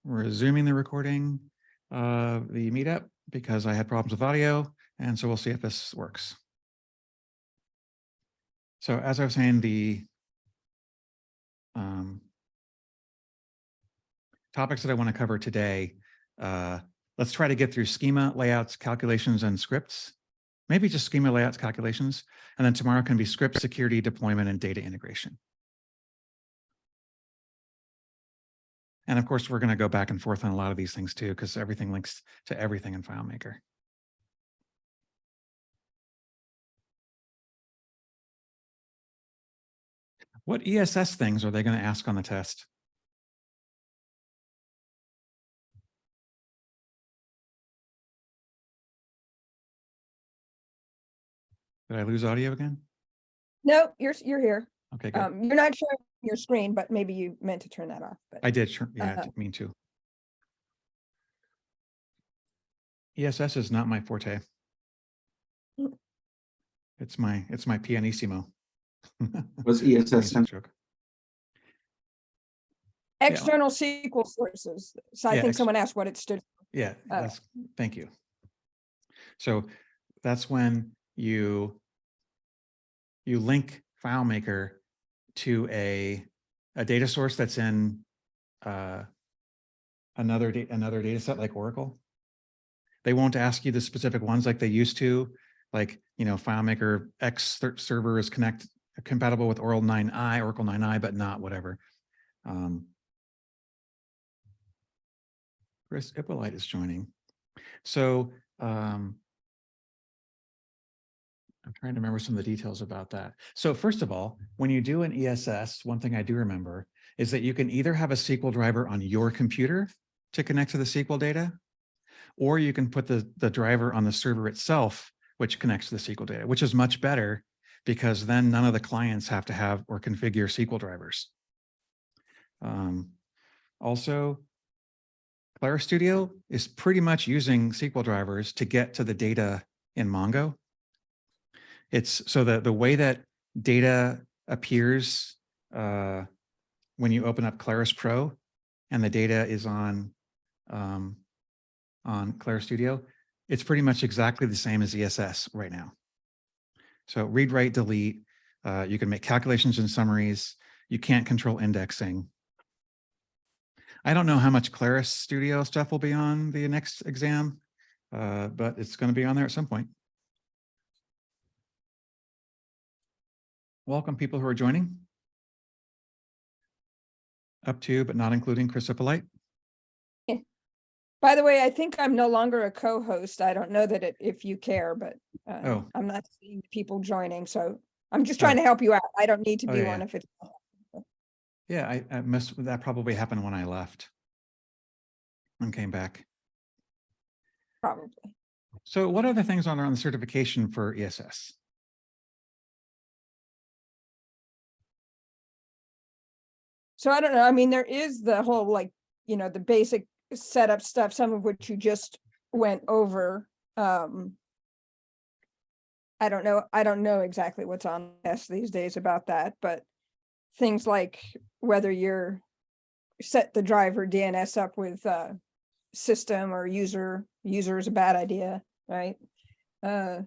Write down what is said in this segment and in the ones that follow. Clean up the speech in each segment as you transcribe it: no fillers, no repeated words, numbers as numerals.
resuming the recording of the meetup because I had problems with audio, and so we'll see if this works. So as I was saying, the topics that I want to cover today, let's try to get through schema, layouts, calculations, and scripts. Maybe just schema, layouts, calculations, and then tomorrow can be script, security, deployment, and data integration. And of course, we're going to go back and forth on a lot of these things too, because everything links to everything in FileMaker. What ESS things are they going to ask on the test? Did I lose audio again? No, you're here. Okay, good. You're not showing your screen, but maybe you meant to turn that off. But I did. Sure. Yeah, I didn't mean to. ESS is not my forte. It's my pianissimo. Was ESS joke? External SQL sources. So I think someone asked what it stood for. Yeah, thank you. So that's when you link FileMaker to a data source that's in another data set like Oracle. They won't ask you the specific ones like they used to, like, FileMaker X server is compatible with Oracle 9i, but not whatever. Chris Ippolite is joining. So I'm trying to remember some of the details about that. So first of all, when you do an ESS, one thing I do remember is that you can either have a SQL driver on your computer to connect to the SQL data, or you can put the driver on the server itself, which connects to the SQL data, which is much better because then none of the clients have to have or configure SQL drivers. Also, Claris Studio is pretty much using SQL drivers to get to the data in Mongo. It's so that the way that data appears when you open up Claris Pro and the data is on Claris Studio, it's pretty much exactly the same as ESS right now. So read, write, delete. You can make calculations and summaries. You can't control indexing. I don't know how much Claris Studio stuff will be on the next exam, but it's going to be on there at some point. Welcome, people who are joining. Up to, but not including Chris Ippolite. By the way, I think I'm no longer a co-host. I don't know that if you care, but I'm not seeing people joining. So I'm just trying to help you out. I don't need to be one if it's. Yeah, that probably happened when I left and came back. Probably. So what other things are there on the certification for ESS? So I don't know. I mean, there is the whole, the basic setup stuff, some of which you just went over. I don't know exactly what's on S these days about that, but things like whether you're set the driver DNS up with system or user is a bad idea, right? Yeah.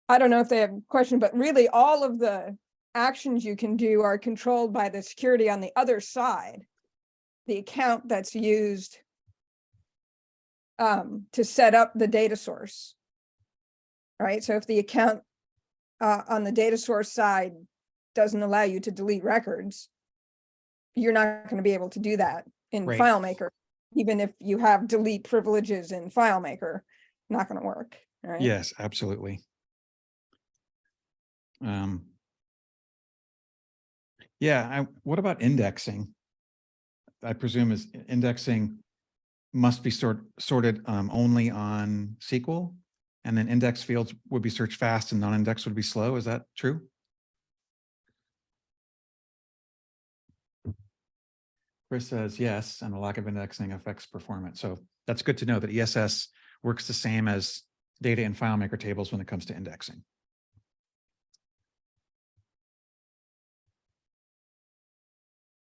I don't know if they have a question, but really all of the actions you can do are controlled by the security on the other side, the account that's used to set up the data source, right? So if the account on the data source side doesn't allow you to delete records, you're not going to be able to do that in FileMaker. Even if you have delete privileges in FileMaker, not going to work, right? Yes, absolutely. What about indexing? I presume is indexing must be sorted only on SQL, and then index fields would be searched fast and non-index would be slow. Is that true? Chris says yes, and the lack of indexing affects performance. So that's good to know that ESS works the same as data in FileMaker tables when it comes to indexing.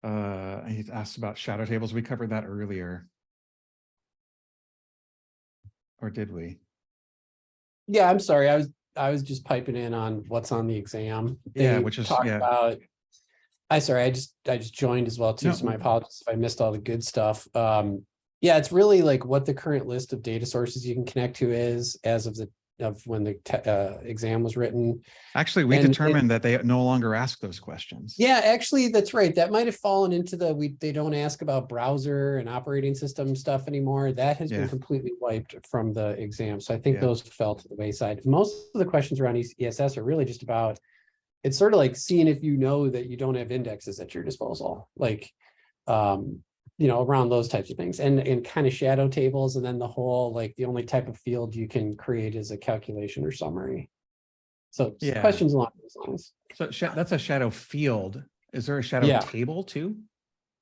He asked about shadow tables. We covered that earlier. Or did we? Yeah, I'm sorry. I was just piping in on what's on the exam. Yeah, They which is, talked yeah. about. I just joined as well too, No. so my apologies if I missed all the good stuff. Yeah, it's really like what the current list of data sources you can connect to is as of when the exam was written. Actually, we And determined that they no longer ask those questions. Yeah, actually, that's right. That might have fallen into they don't ask about browser and operating system stuff anymore. That has Yeah. been completely wiped from the exam. So I think Yeah. those fell to the wayside. Most of the questions around ESS are really just about, it's sort of like seeing if you know that you don't have indexes at your disposal, like, around those types of things, and kind of shadow tables. And then the whole, like, the only type of field you can create is a calculation or summary. So Yeah. questions along those lines. So that's a shadow field. Is there a shadow Yeah. table too?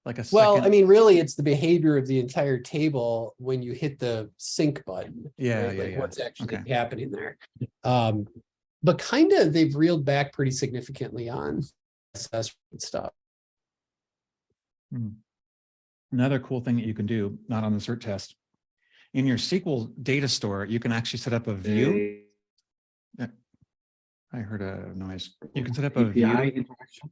Like a Well, second? I mean, really, it's the behavior of the entire table when you hit the sync button. Yeah, right? yeah, Like yeah. what's actually Okay. happening there. But kind of they've reeled back pretty significantly on assessment stuff. Another cool thing that you can do, not on the cert test, in your SQL data store, you can actually set up a view. I heard a noise. You can set up a API view. interaction.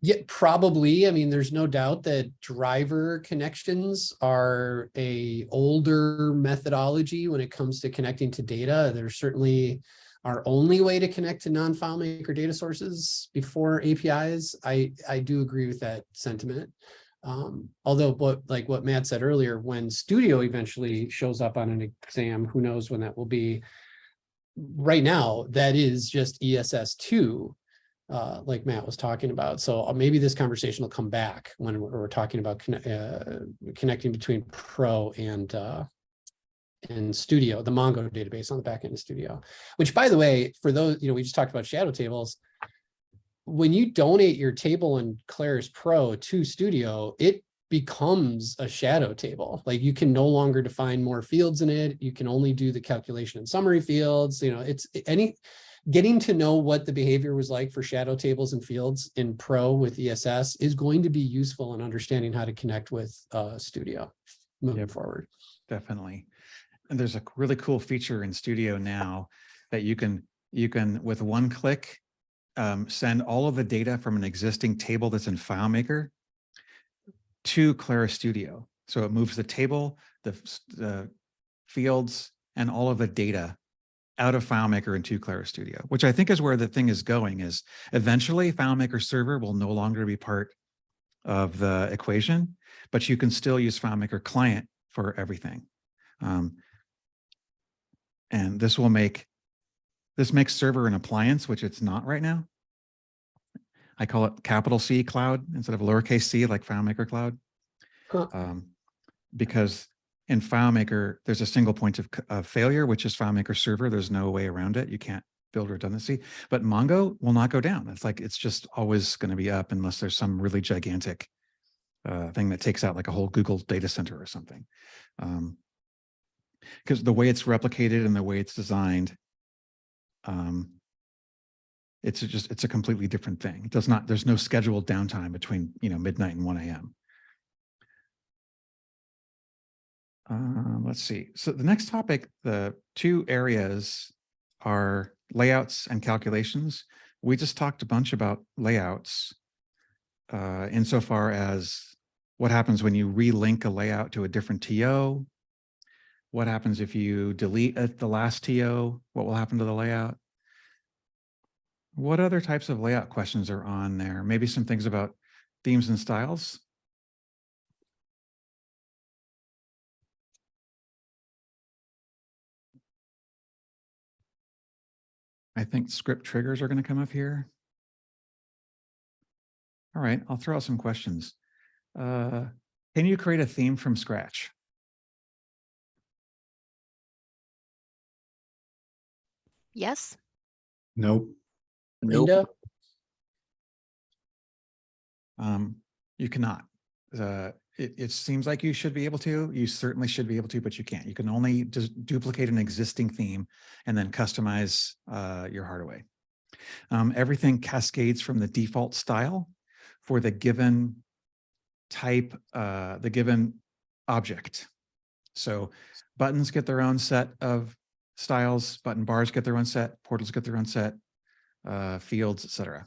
Yeah, probably. I mean, there's no doubt that driver connections are a older methodology when it comes to connecting to data. They're certainly our only way to connect to non-FileMaker data sources before APIs. I do agree with that sentiment. Although what Matt said earlier, when Studio eventually shows up on an exam, who knows when that will be. Right now, that is just ESS2. Like Matt was talking about. So maybe this conversation will come back when we're talking about connecting between Pro and Studio, the Mongo database on the back end of Studio, which, by the way, for those, we just talked about shadow tables. When you donate your table in Claris Pro to Studio, it becomes a shadow table. Like, you can no longer define more fields in it. You can only do the calculation and summary fields. It's getting to know what the behavior was like for shadow tables and fields in Pro with ESS is going to be useful in understanding how to connect with Studio moving forward. Definitely. And there's a really cool feature in Studio now that you can with one click send all of the data from an existing table that's in FileMaker to Claris Studio. So it moves the table, the fields, and all of the data out of FileMaker into Claris Studio, which I think is where the thing is going. Is eventually FileMaker server will no longer be part of the equation, but you can still use FileMaker client for everything. And this makes server an appliance, which it's not right now. I call it capital C cloud instead of lowercase c, like FileMaker cloud. Because in FileMaker, there's a single point of failure, which is FileMaker server. There's no way around it. You can't build redundancy, but Mongo will not go down. It's just always going to be up unless there's some really gigantic thing that takes out like a whole Google data center or something. Because the way it's replicated and the way it's designed, it's a completely different thing. There's no scheduled downtime between midnight and 1 a.m. Let's see. So the next topic, the two areas are layouts and calculations. We just talked a bunch about layouts insofar as what happens when you relink a layout to a different TO. What happens if you delete the last TO? What will happen to the layout? What other types of layout questions are on there? Maybe some things about themes and styles. I think script triggers are going to come up here. All right, I'll throw out some questions. Can you create a theme from scratch? Yes. Nope. Linda? You cannot. It seems like you should be able to. You certainly should be able to, but you can't. You can only just duplicate an existing theme and then customize your heart away. Everything cascades from the default style for the given type the given object. So buttons get their own set of styles, button bars get their own set, portals get their own set, fields, etc.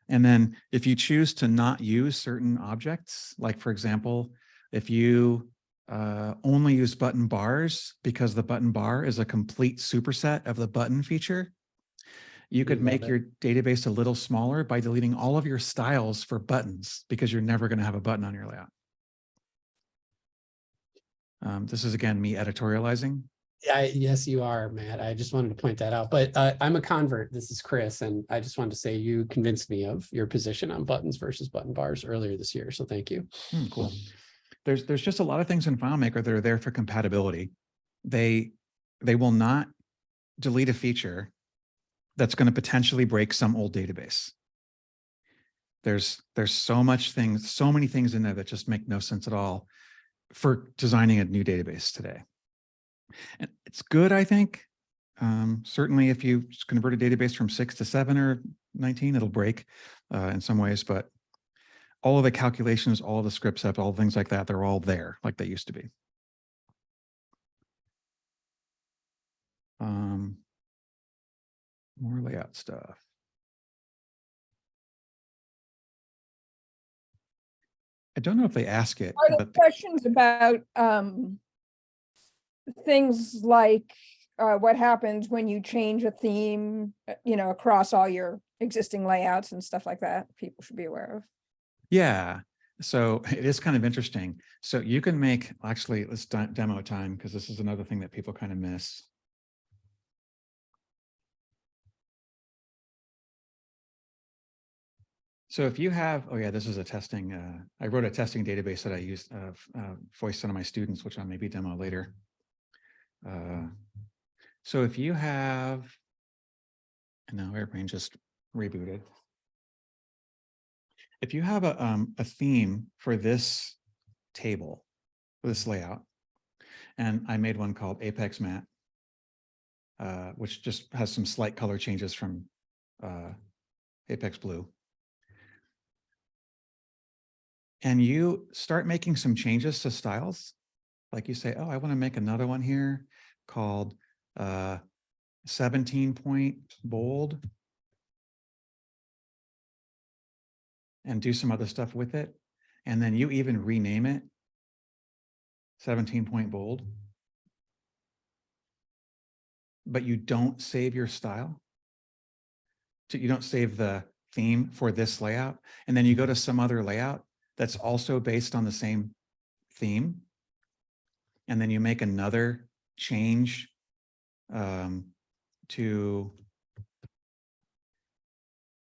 And then if you choose to not use certain objects, like for example, if you only use button bars because the button bar is a complete superset of the button feature, you could make your database a little smaller by deleting all of your styles for buttons because you're never going to have a button on your layout. This is again me editorializing. Yeah, yes, you are, Matt. I just wanted to point that out. But I'm a convert. This is Chris, and I just wanted to say you convinced me of your position on buttons versus button bars earlier this year. So thank you. Cool. There's just a lot of things in FileMaker that are there for compatibility. They will not delete a feature that's going to potentially break some old database. There's so many things in there that just make no sense at all for designing a new database today. And it's good, I think. Certainly if you convert a database from 6 to 7 or 19, it'll break in some ways, but all of the calculations, all of the script sets, all things like that, they're all there like they used to be. More layout stuff. I don't know if they ask it, Are there but questions about things like what happens when you change a theme, across all your existing layouts and stuff like that? People should be aware of. yeah, so it is kind of interesting. So you can make, actually, let's demo time because this is another thing that people kind of miss. So if you have, oh yeah, this is a testing, I wrote a testing database that I used voiced some of my students, which I'll maybe demo later. So if you have, and now Airplane just rebooted. If you have a theme for this table, for this layout, and I made one called Apex Matte, which just has some slight color changes from Apex Blue. And you start making some changes to styles, like you say, oh, I want to make another one here called 17-point bold, and do some other stuff with it. And then you even rename it 17-point bold, but you don't save your style. So you don't save the theme for this layout. And then you go to some other layout that's also based on the same theme. And then you make another change to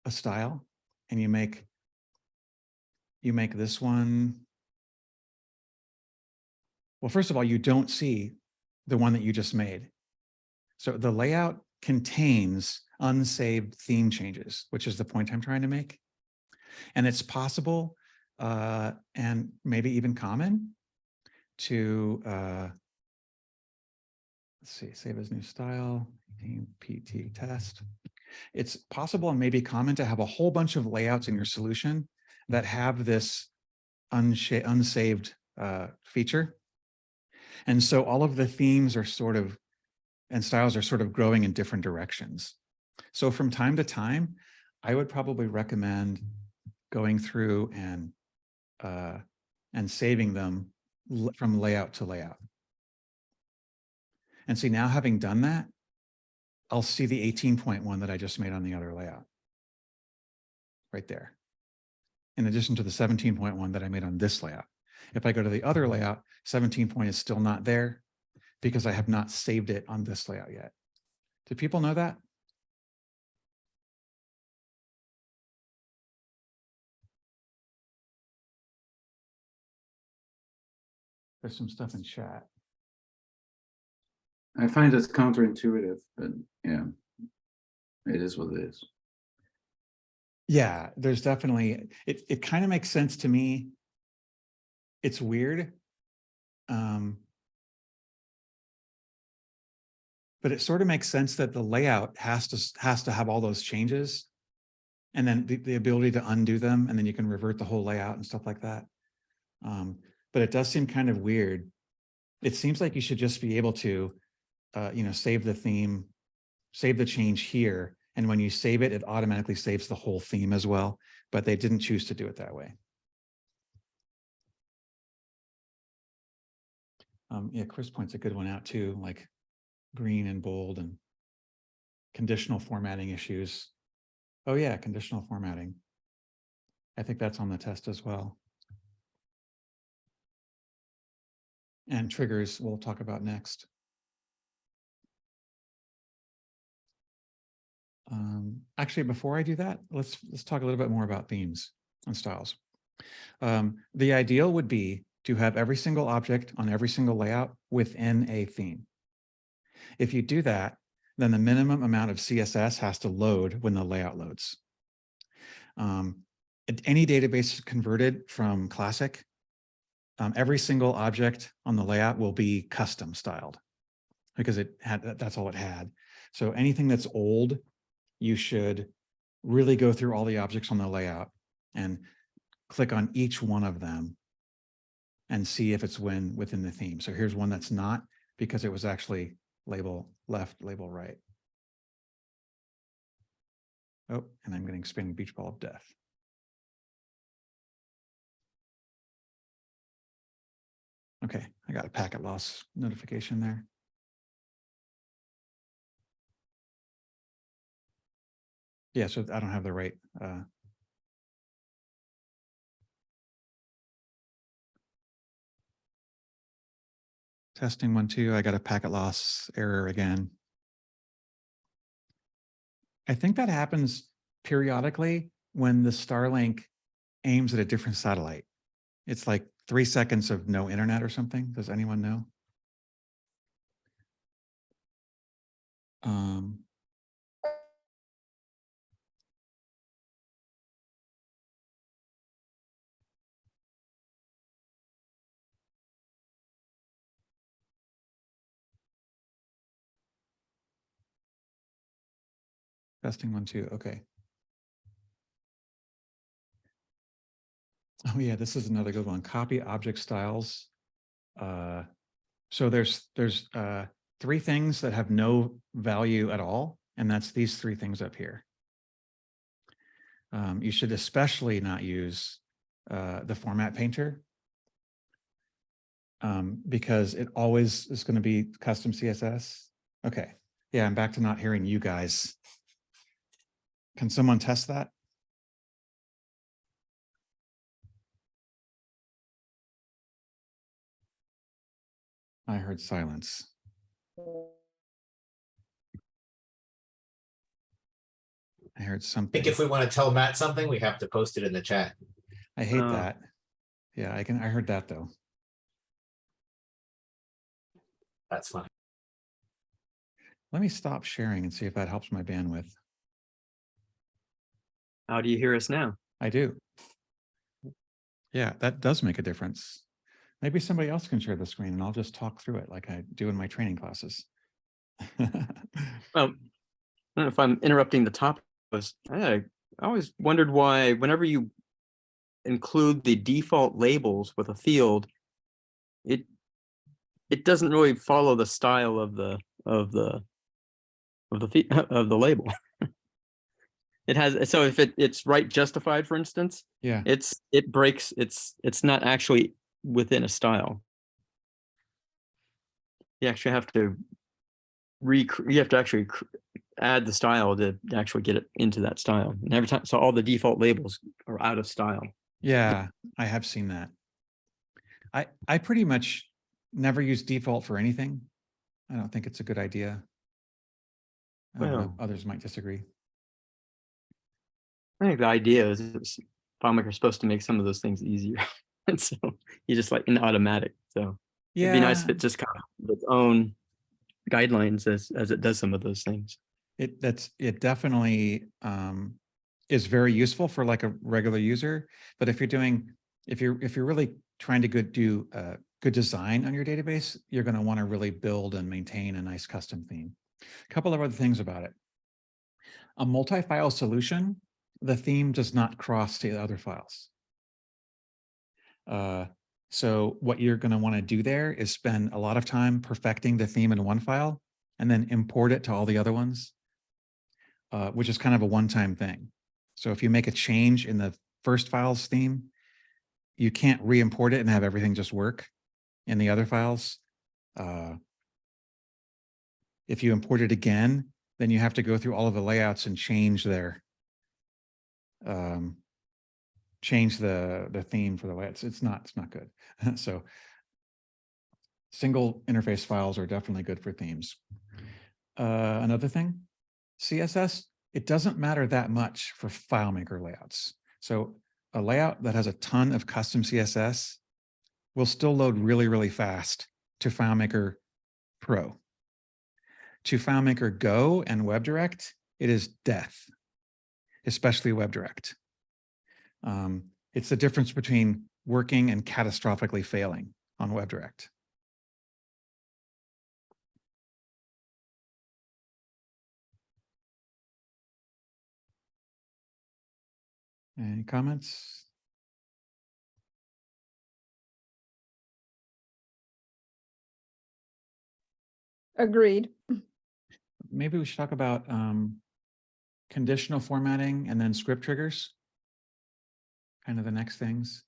a style, and you make this one. Well, first of all, you don't see the one that you just made. So the layout contains unsaved theme changes, which is the point I'm trying to make. And it's possible and maybe even common to, let's see, save as new style, PT test. It's possible and maybe common to have a whole bunch of layouts in your solution that have this unsaved feature. And so all of the themes are sort of, and styles are sort of growing in different directions. So from time to time, I would probably recommend going through and saving them from layout to layout. And see, now having done that, I'll see the 18-point one that I just made on the other layout right there, in addition to the 17-point one that I made on this layout. If I go to the other layout, 17-point is still not there because I have not saved it on this layout yet. Do people know that? There's some stuff in chat. I find it's counterintuitive, but yeah, it is what it is. Yeah, there's definitely, it kind of makes sense to me. It's weird. But it sort of makes sense that the layout has to have all those changes and then the ability to undo them, and then you can revert the whole layout and stuff like that. But it does seem kind of weird. It seems like you should just be able to, save the theme, save the change here. And when you save it, it automatically saves the whole theme as well, but they didn't choose to do it that way. Yeah, Chris points a good one out too, like green and bold and conditional formatting issues. Oh yeah, conditional formatting. I think that's on the test as well. And triggers we'll talk about next. Actually, before I do that, let's talk a little bit more about themes and styles. The ideal would be to have every single object on every single layout within a theme. If you do that, then the minimum amount of CSS has to load when the layout loads. Any database converted from classic, every single object on the layout will be custom styled because that's all it had. So anything that's old, you should really go through all the objects on the layout and click on each one of them and see if it's within the theme. So here's one that's not, because it was actually label left, label right. Oh, and I'm getting spinning beach ball of death. Okay, I got a packet loss notification there. Yeah, so I don't have the right. Testing 1, 2, I got a packet loss error again. I think that happens periodically when the Starlink aims at a different satellite. It's like 3 seconds of no internet or something. Does anyone know? Testing 1, 2, okay. Oh yeah, this is another good one. Copy object styles. So there's 3 things that have no value at all, and that's these 3 things up here. You should especially not use the format painter because it always is going to be custom CSS. Okay, yeah, I'm back to not hearing you guys. Can someone test that? I heard silence. I heard I something. think if we want to tell Matt something, we have to post it in the chat. I hate that. Yeah, I heard that though. That's fine. Let me stop sharing and see if that helps my bandwidth. How do you hear us now? I do. Yeah, that does make a difference. Maybe somebody else can share the screen and I'll just talk through it like I do in my training classes. Well, I don't know if I'm interrupting the topic. I always wondered why whenever you include the default labels with a field, it doesn't really follow the style of the label. It has, so if it's right justified, for instance, Yeah. it breaks, it's not actually within a style. You actually have to actually add the style to actually get it into that style. And every time, so all the default labels are out of style. Yeah, I have seen that. I pretty much never use default for anything. I don't think it's a good idea. I don't know, Well, others might disagree. I think the idea is FileMaker is supposed to make some of those things easier. And so you just like in automatic. So it'd be nice if it just kind of with its own guidelines as it does some of those things. It definitely is very useful for like a regular user. But if you're really trying to do good design on your database, you're going to want to really build and maintain a nice custom theme. A couple of other things about it. A multi-file solution the theme does not cross to the other files. So what you're going to want to do there is spend a lot of time perfecting the theme in one file and then import it to all the other ones, which is kind of a one-time thing. So if you make a change in the first file's theme, you can't re-import it and have everything just work in the other files. If you import it again, then you have to go through all of the layouts and change their change the theme for the layouts. It's not good. So single interface files are definitely good for themes. Another thing, CSS, it doesn't matter that much for FileMaker layouts. So a layout that has a ton of custom CSS will still load really, really fast to FileMaker Pro. To FileMaker Go and WebDirect, it is death, especially WebDirect. It's the difference between working and catastrophically failing on WebDirect. Any comments? Agreed. Maybe we should talk about conditional formatting and then script triggers, kind of the next things,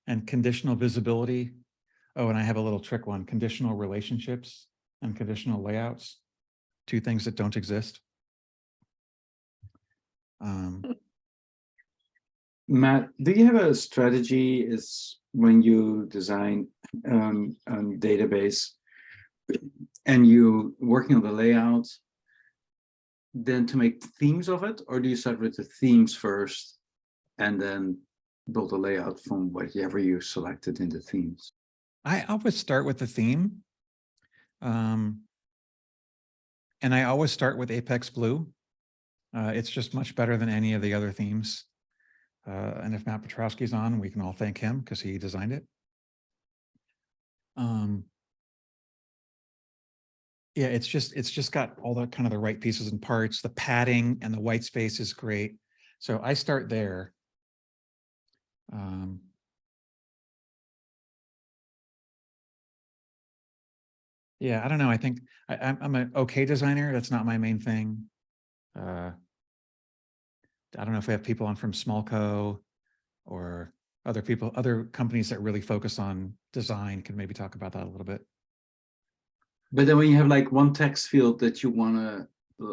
and conditional visibility. Oh, and I have a little trick one, conditional relationships and conditional layouts, two things that don't exist. Matt, do you have a strategy is when you design a database and you working on the layout, then to make themes of it, or do you start with the themes first and then build a layout from whatever you selected in the themes? I always start with the theme. And I always start with Apex Blue. It's just much better than any of the other themes. And if Matt Petrowski's on, we can all thank him because he designed it. Yeah, it's just got all the kind of the right pieces and parts. The padding and the white space is great. So I start there. Yeah, I don't know. I think I'm an okay designer. That's not my main thing. I don't know if we have people on from Smallco or other people, other companies that really focus on design can maybe talk about that a little bit. But then when you have like one text field that you want to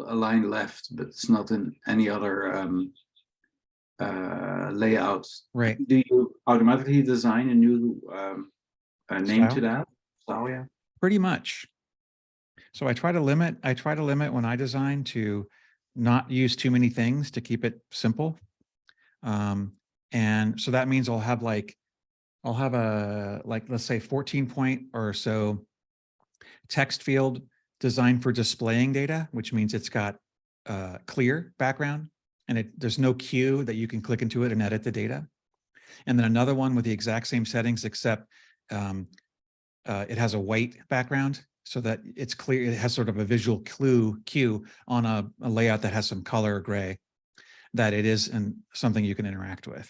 align left, but it's not in any other layouts, Right. do you automatically design a new name to Style? that? Style, yeah. Pretty much. So I try to limit when I design to not use too many things to keep it simple. And so that means I'll have a, let's say 14 point or so text field designed for displaying data, which means it's got clear background and there's no queue that you can click into it and edit the data. And then another one with the exact same settings, except it has a white background so that it's clear. It has sort of a visual cue on a layout that has some color or gray, that it is something you can interact with.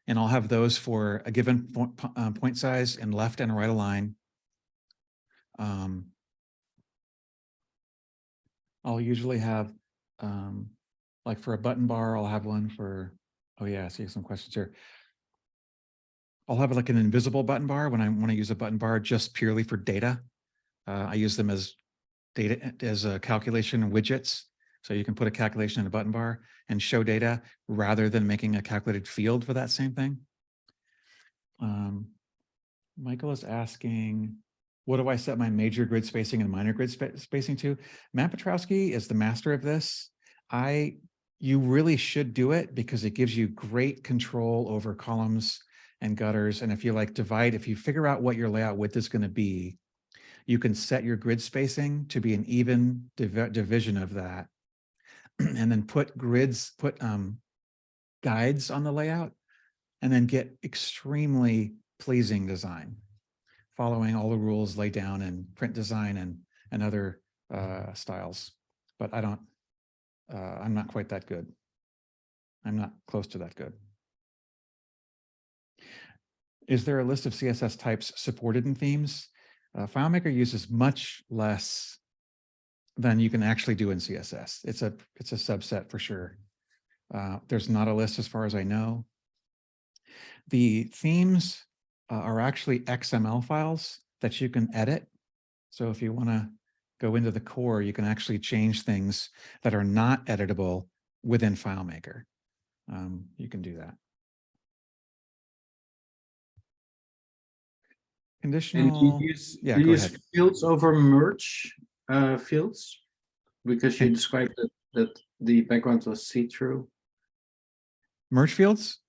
And I'll have those for a given point size and left and right align. I'll usually have, like for a button bar, I'll have one for, oh yeah, I see some questions here. I'll have like an invisible button bar when I want to use a button bar just purely for data. I use them as data, as a calculation widgets. So you can put a calculation in a button bar and show data rather than making a calculated field for that same thing. Michael is asking, what do I set my major grid spacing and minor grid spacing to? Matt Petrowski is the master of this. You really should do it because it gives you great control over columns and gutters. And if you like if you figure out what your layout width is going to be, you can set your grid spacing to be an even division of that. And then put guides on the layout and then get extremely pleasing design, following all the rules laid down in print design and other styles. But I'm not quite that good. I'm not close to that good. Is there a list of CSS types supported in themes? FileMaker uses much less than you can actually do in CSS. It's a subset for sure. There's not a list as far as I know. The themes are actually XML files that you can edit. So if you want to go into the core, you can actually change things that are not editable within FileMaker. You can do that. And Conditional. Yeah, do you go use ahead. fields over merge fields? Because you And- described that the background was see-through. Merge fields?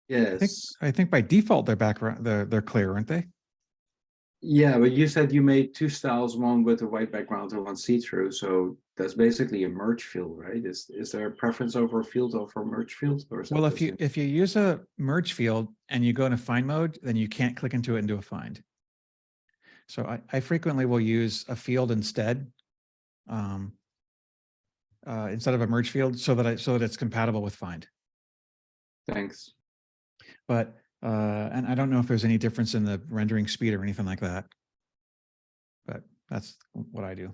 Yes. I think by default they're clear, aren't they? Yeah, but you said you made two styles, one with a white background and one see-through. So that's basically a merge field, right? Is there a preference over a field over a merge field? Or is that Well, the same? if you use a merge field and you go into find mode, then you can't click into it and do a find. So I frequently will use a field instead of a merge field so that it's compatible with find. Thanks. But and I don't know if there's any difference in the rendering speed or anything like that. But that's what I do.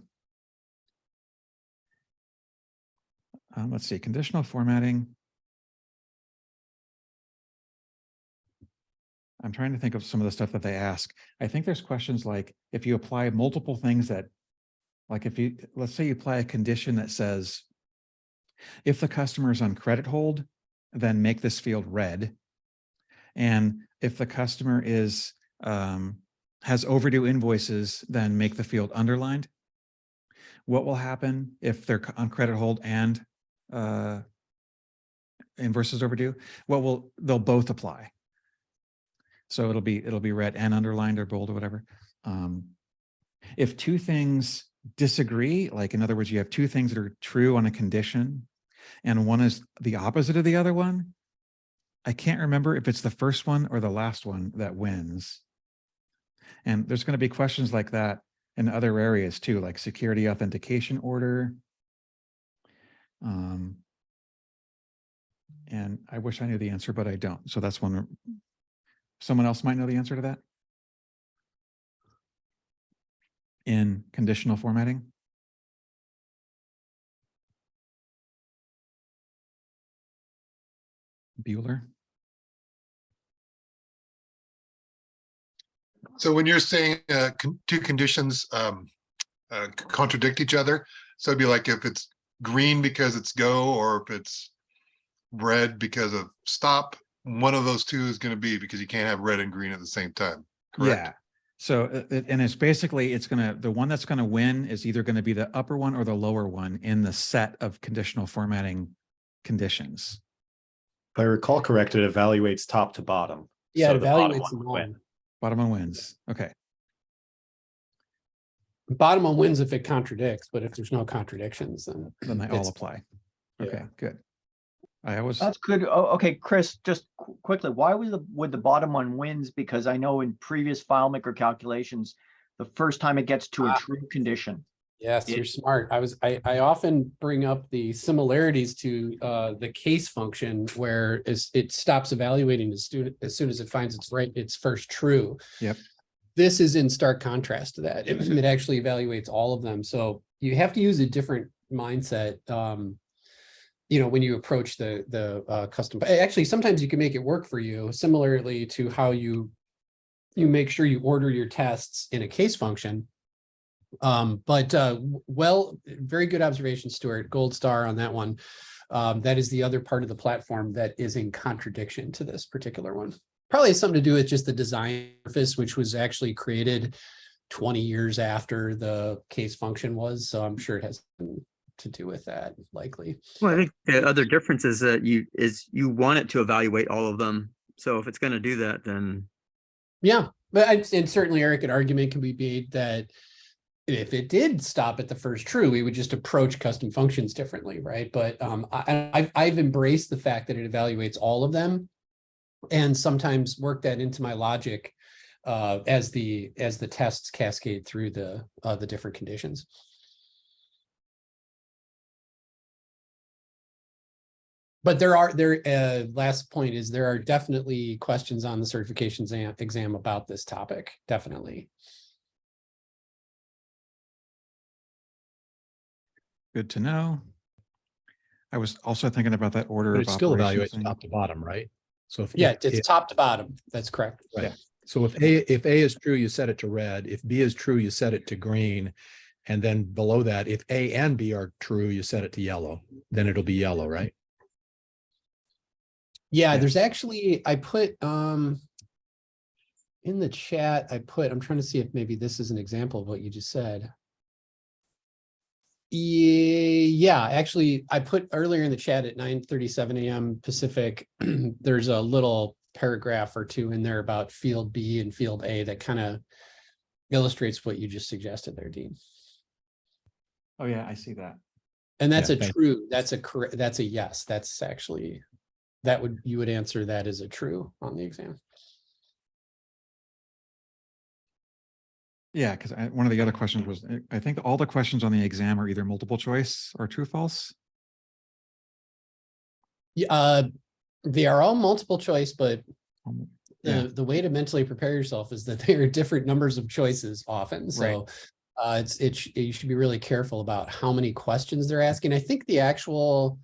Let's see, conditional formatting. I'm trying to think of some of the stuff that they ask. I think there's questions like if you apply multiple things that, like let's say you apply a condition that says, if the customer is on credit hold, then make this field red. And if the customer is has overdue invoices, then make the field underlined. What will happen if they're on credit hold and invoices overdue? They'll both apply. So it'll be red and underlined or bold or whatever. If two things disagree, like in other words, you have two things that are true on a condition and one is the opposite of the other one, I can't remember if it's the first one or the last one that wins. And there's going to be questions like that in other areas too, like security authentication order. And I wish I knew the answer, but I don't. So that's one. Someone else might know the answer to that. In conditional formatting. Bueller. So when you're saying two conditions contradict each other, so it'd be like if it's green because it's go, or if it's red because of stop, one of those two is going to be, because you can't have red and green at the same time. Correct? Yeah. So and it's basically the one that's going to win is either going to be the upper one or the lower one in the set of conditional formatting conditions. If I recall correct, it evaluates top to bottom. Yeah, So it the bottom evaluates one them would win. all. Bottom one wins. Okay. Bottom one wins if it contradicts, but if there's no contradictions, Then they all it's- apply. yeah. Okay, good. I always That's good. Oh, okay, Chris, just quickly, why would the bottom one wins? Because I know in previous FileMaker calculations, the first time it gets to a true condition. Yes, you're smart. I often bring up the similarities to the case function where it stops evaluating as soon as it finds its first true. Yep. This is in stark contrast to that. It actually evaluates all of them. So you have to use a different mindset. When you approach the custom. Actually, sometimes you can make it work for you, similarly to how you make sure you order your tests in a case function. Very good observation, Stuart. Gold star on that one. That is the other part of the platform that is in contradiction to this particular one. Probably has something to do with just the design surface, which was actually created 20 years after the case function was. So I'm sure it has to do with that, likely. Well, I think the other difference is that you want it to evaluate all of them. So if it's going to do that, then Yeah, and certainly, Eric, an argument can be made that if it did stop at the first true, we would just approach custom functions differently, right? But I've embraced the fact that it evaluates all of them, and sometimes work that into my logic as the tests cascade through the different conditions. But last point is there are definitely questions on the certification exam about this topic, definitely. Good to know. I was also thinking about that order But of it still operations evaluates thing. top to bottom, right? So if Yeah, it's top to bottom. That's correct. right. Yeah. So if A is true, you set it to red. If B is true, you set it to green. And then below that, if A and B are true, you set it to yellow. Then it'll be yellow, right? Yeah, there's Yes. actually, I put in the chat, I'm trying to see if maybe this is an example of what you just said. Yeah, actually, I put earlier in the chat at 9:37 a.m. Pacific, there's a little paragraph or two in there about field B and field A that kind of illustrates what you just suggested there, Dean. Oh yeah, I see that. And that's Yeah, a thank- true, that's a yes. That's actually, you would answer that as a true on the exam. Yeah, because one of the other questions was, I think all the questions on the exam are either multiple choice or true, false. Yeah, they are all multiple choice, but Yeah, the way to mentally prepare yourself is that there are different numbers of choices often. So you should be really careful about how many questions they're asking. I think the actual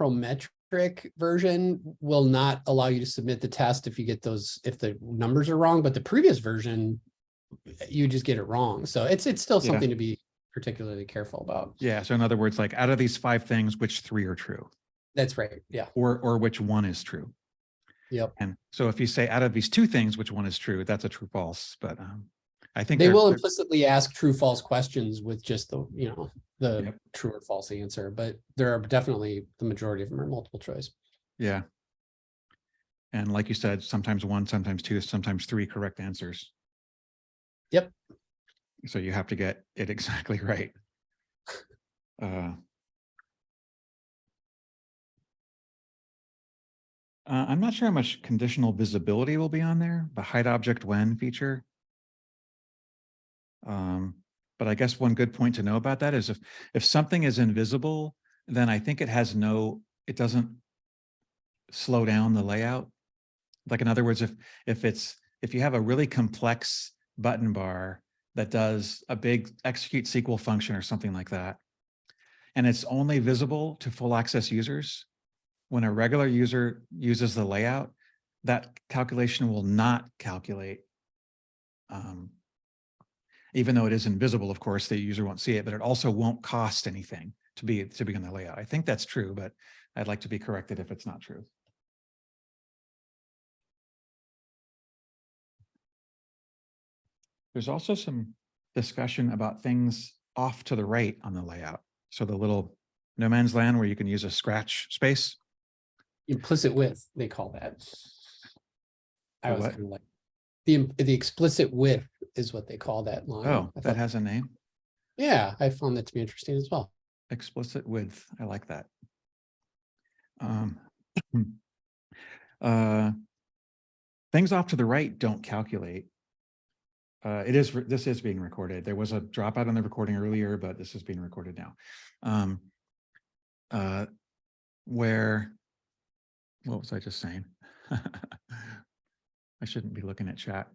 Prometric version will not allow you to submit the test if you get those, if the numbers are wrong, but the previous version, you just get it wrong. So it's still Yeah. something to be particularly careful about. yeah. So in other words, like out of these 5 things, which 3 are true, That's right. Yeah. or which one is true? Yep. And so if you say out of these 2 things, which one is true, that's a true, false. But I think They will they're- implicitly ask true false questions with just the the Yep. true or false answer, but there are definitely the majority of them are multiple choice. Yeah. And like you said, sometimes 1, sometimes 2, sometimes 3 correct answers. Yep. So you have to get it exactly right. I'm not sure how much conditional visibility will be on there, the hide object when feature. But I guess one good point to know about that is if something is invisible, then I think it doesn't slow down the layout. Like in other words, if you have a really complex button bar that does a big execute SQL function or something like that, and it's only visible to full access users, when a regular user uses the layout, that calculation will not calculate. Even though it is invisible, of course, the user won't see it, but it also won't cost anything to be in the layout. I think that's true, but I'd like to be corrected if it's not true. There's also some discussion about things off to the right on the layout. So the little no man's land where you can use a scratch space. Implicit width, they call that. I The was what? kind of like the explicit width is what they call that line. Oh, I that thought, has a name. yeah, I found that to be interesting as well. Explicit width. I like that. Things off to the right don't calculate. This is being recorded. There was a dropout on the recording earlier, but this is being recorded now. What was I just saying? I shouldn't be looking at chat.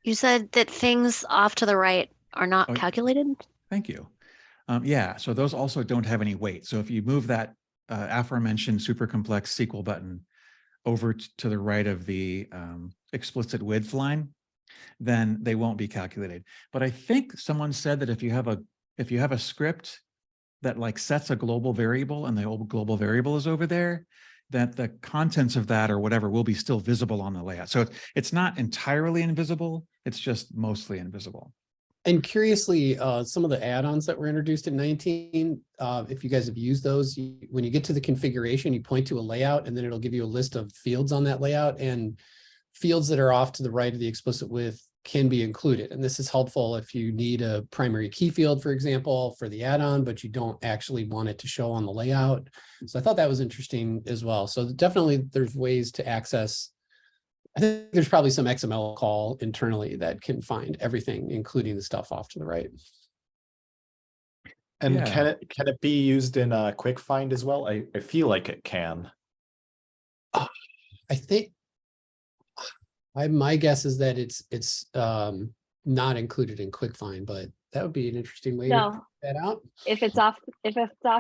You said that things off to the right are not Oh, calculated? Thank you. Yeah, so those also don't have any weight. So if you move that aforementioned super complex SQL button over to the right of the explicit width line, then they won't be calculated. But I think someone said that if you have a script that like sets a global variable and the old global variable is over there, that the contents of that or whatever will be still visible on the layout. So it's not entirely invisible, it's just mostly invisible. And curiously, some of the add-ons that were introduced in 19, if you guys have used those, when you get to the configuration, you point to a layout and then it'll give you a list of fields on that layout, and fields that are off to the right of the explicit width can be included. And this is helpful if you need a primary key field, for example, for the add-on, but you don't actually want it to show on the layout. So I thought that was interesting as well. So definitely there's ways to access. I think there's probably some XML call internally that can find everything, including the stuff off to the right. And Yeah. can it be used in a quick find as well? I feel like it can. I think my guess is that it's not included in quick find, but that would be an interesting way to No, figure that out. if it's off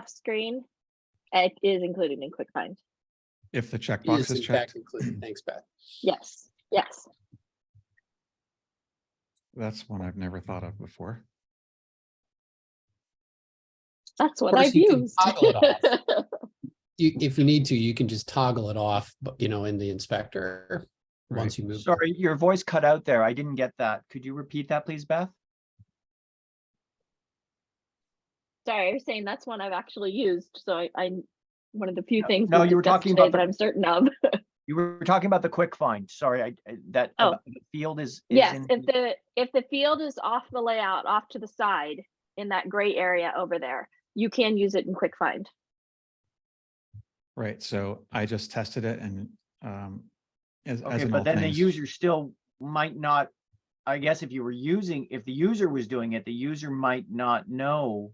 screen, it is included in quick find. If the It checkbox is is in checked, fact included. Thanks, Beth. Yes, yes. that's one I've never thought of before. That's what course, I've you can used. toggle it off. If you need to, you can just toggle it off, but in the inspector once you move. Sorry, your voice cut out there. I didn't get that. Could you repeat that, please, Beth? Sorry, I was saying that's one I've actually used. So I one of the few things no, we've you were discussed talking today about that the- I'm certain of. You were talking about the quick find. Sorry, that Oh. about the field is Yes, in. if the field is off the layout, off to the side in that gray area over there, you can use it in quick find. Right, so I just tested it and as Okay, in but all then the things, user still might not, I guess if the user was doing it, the user might not know.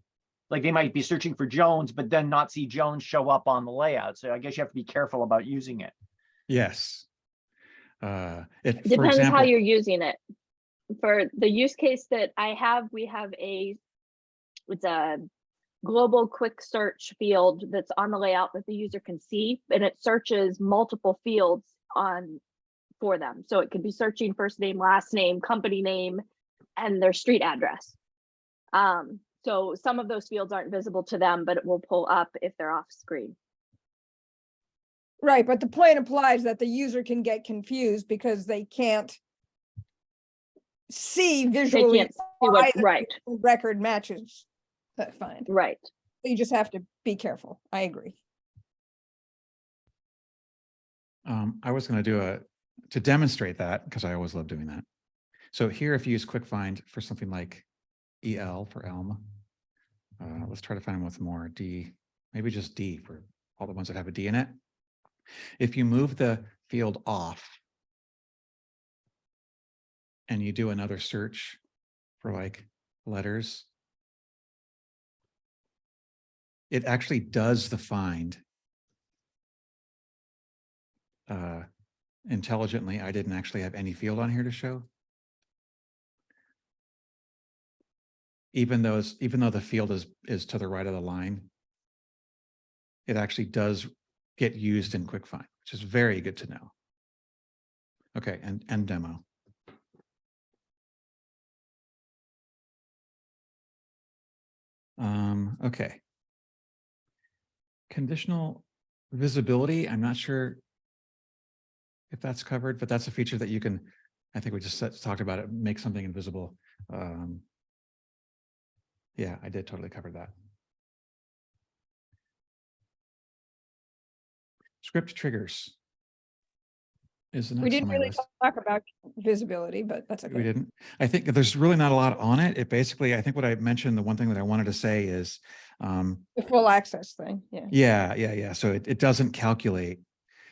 Like they might be searching for Jones, but then not see Jones show up on the layout. So I guess you have to be careful about using it. yes. For Depends example, how you're using it. For the use case that I have, we have it's a global quick search field that's on the layout that the user can see, and it searches multiple fields for them. So it could be searching first name, last name, company name, and their street address. So some of those fields aren't visible to them, but it will pull up if they're off screen. Right, but the point applies that the user can get confused because they can't see They visually can't see why what, the right, record matches that find. right. You just have to be careful. I agree. I was going to do to demonstrate that, because I always love doing that. So here, if you use quick find for something like EL for Elm, let's try to find one with more D, maybe just D for all the ones that have a D in it. If you move the field off and you do another search for like letters, it actually does the find intelligently. I didn't actually have any field on here to show. Even though the field is to the right of the line, it actually does get used in quick find, which is very good to know. Okay, and demo. Okay. Conditional visibility, I'm not sure if that's covered, but that's a feature that you can, I think we just talked about it, make something invisible. Yeah, I did totally cover that. Script triggers. Is We next didn't on my really list. talk about visibility, but that's okay. We didn't. I think there's really not a lot on it. It basically, I think what I mentioned, the one thing that I wanted to say is, The full access thing, yeah. yeah. So it doesn't calculate,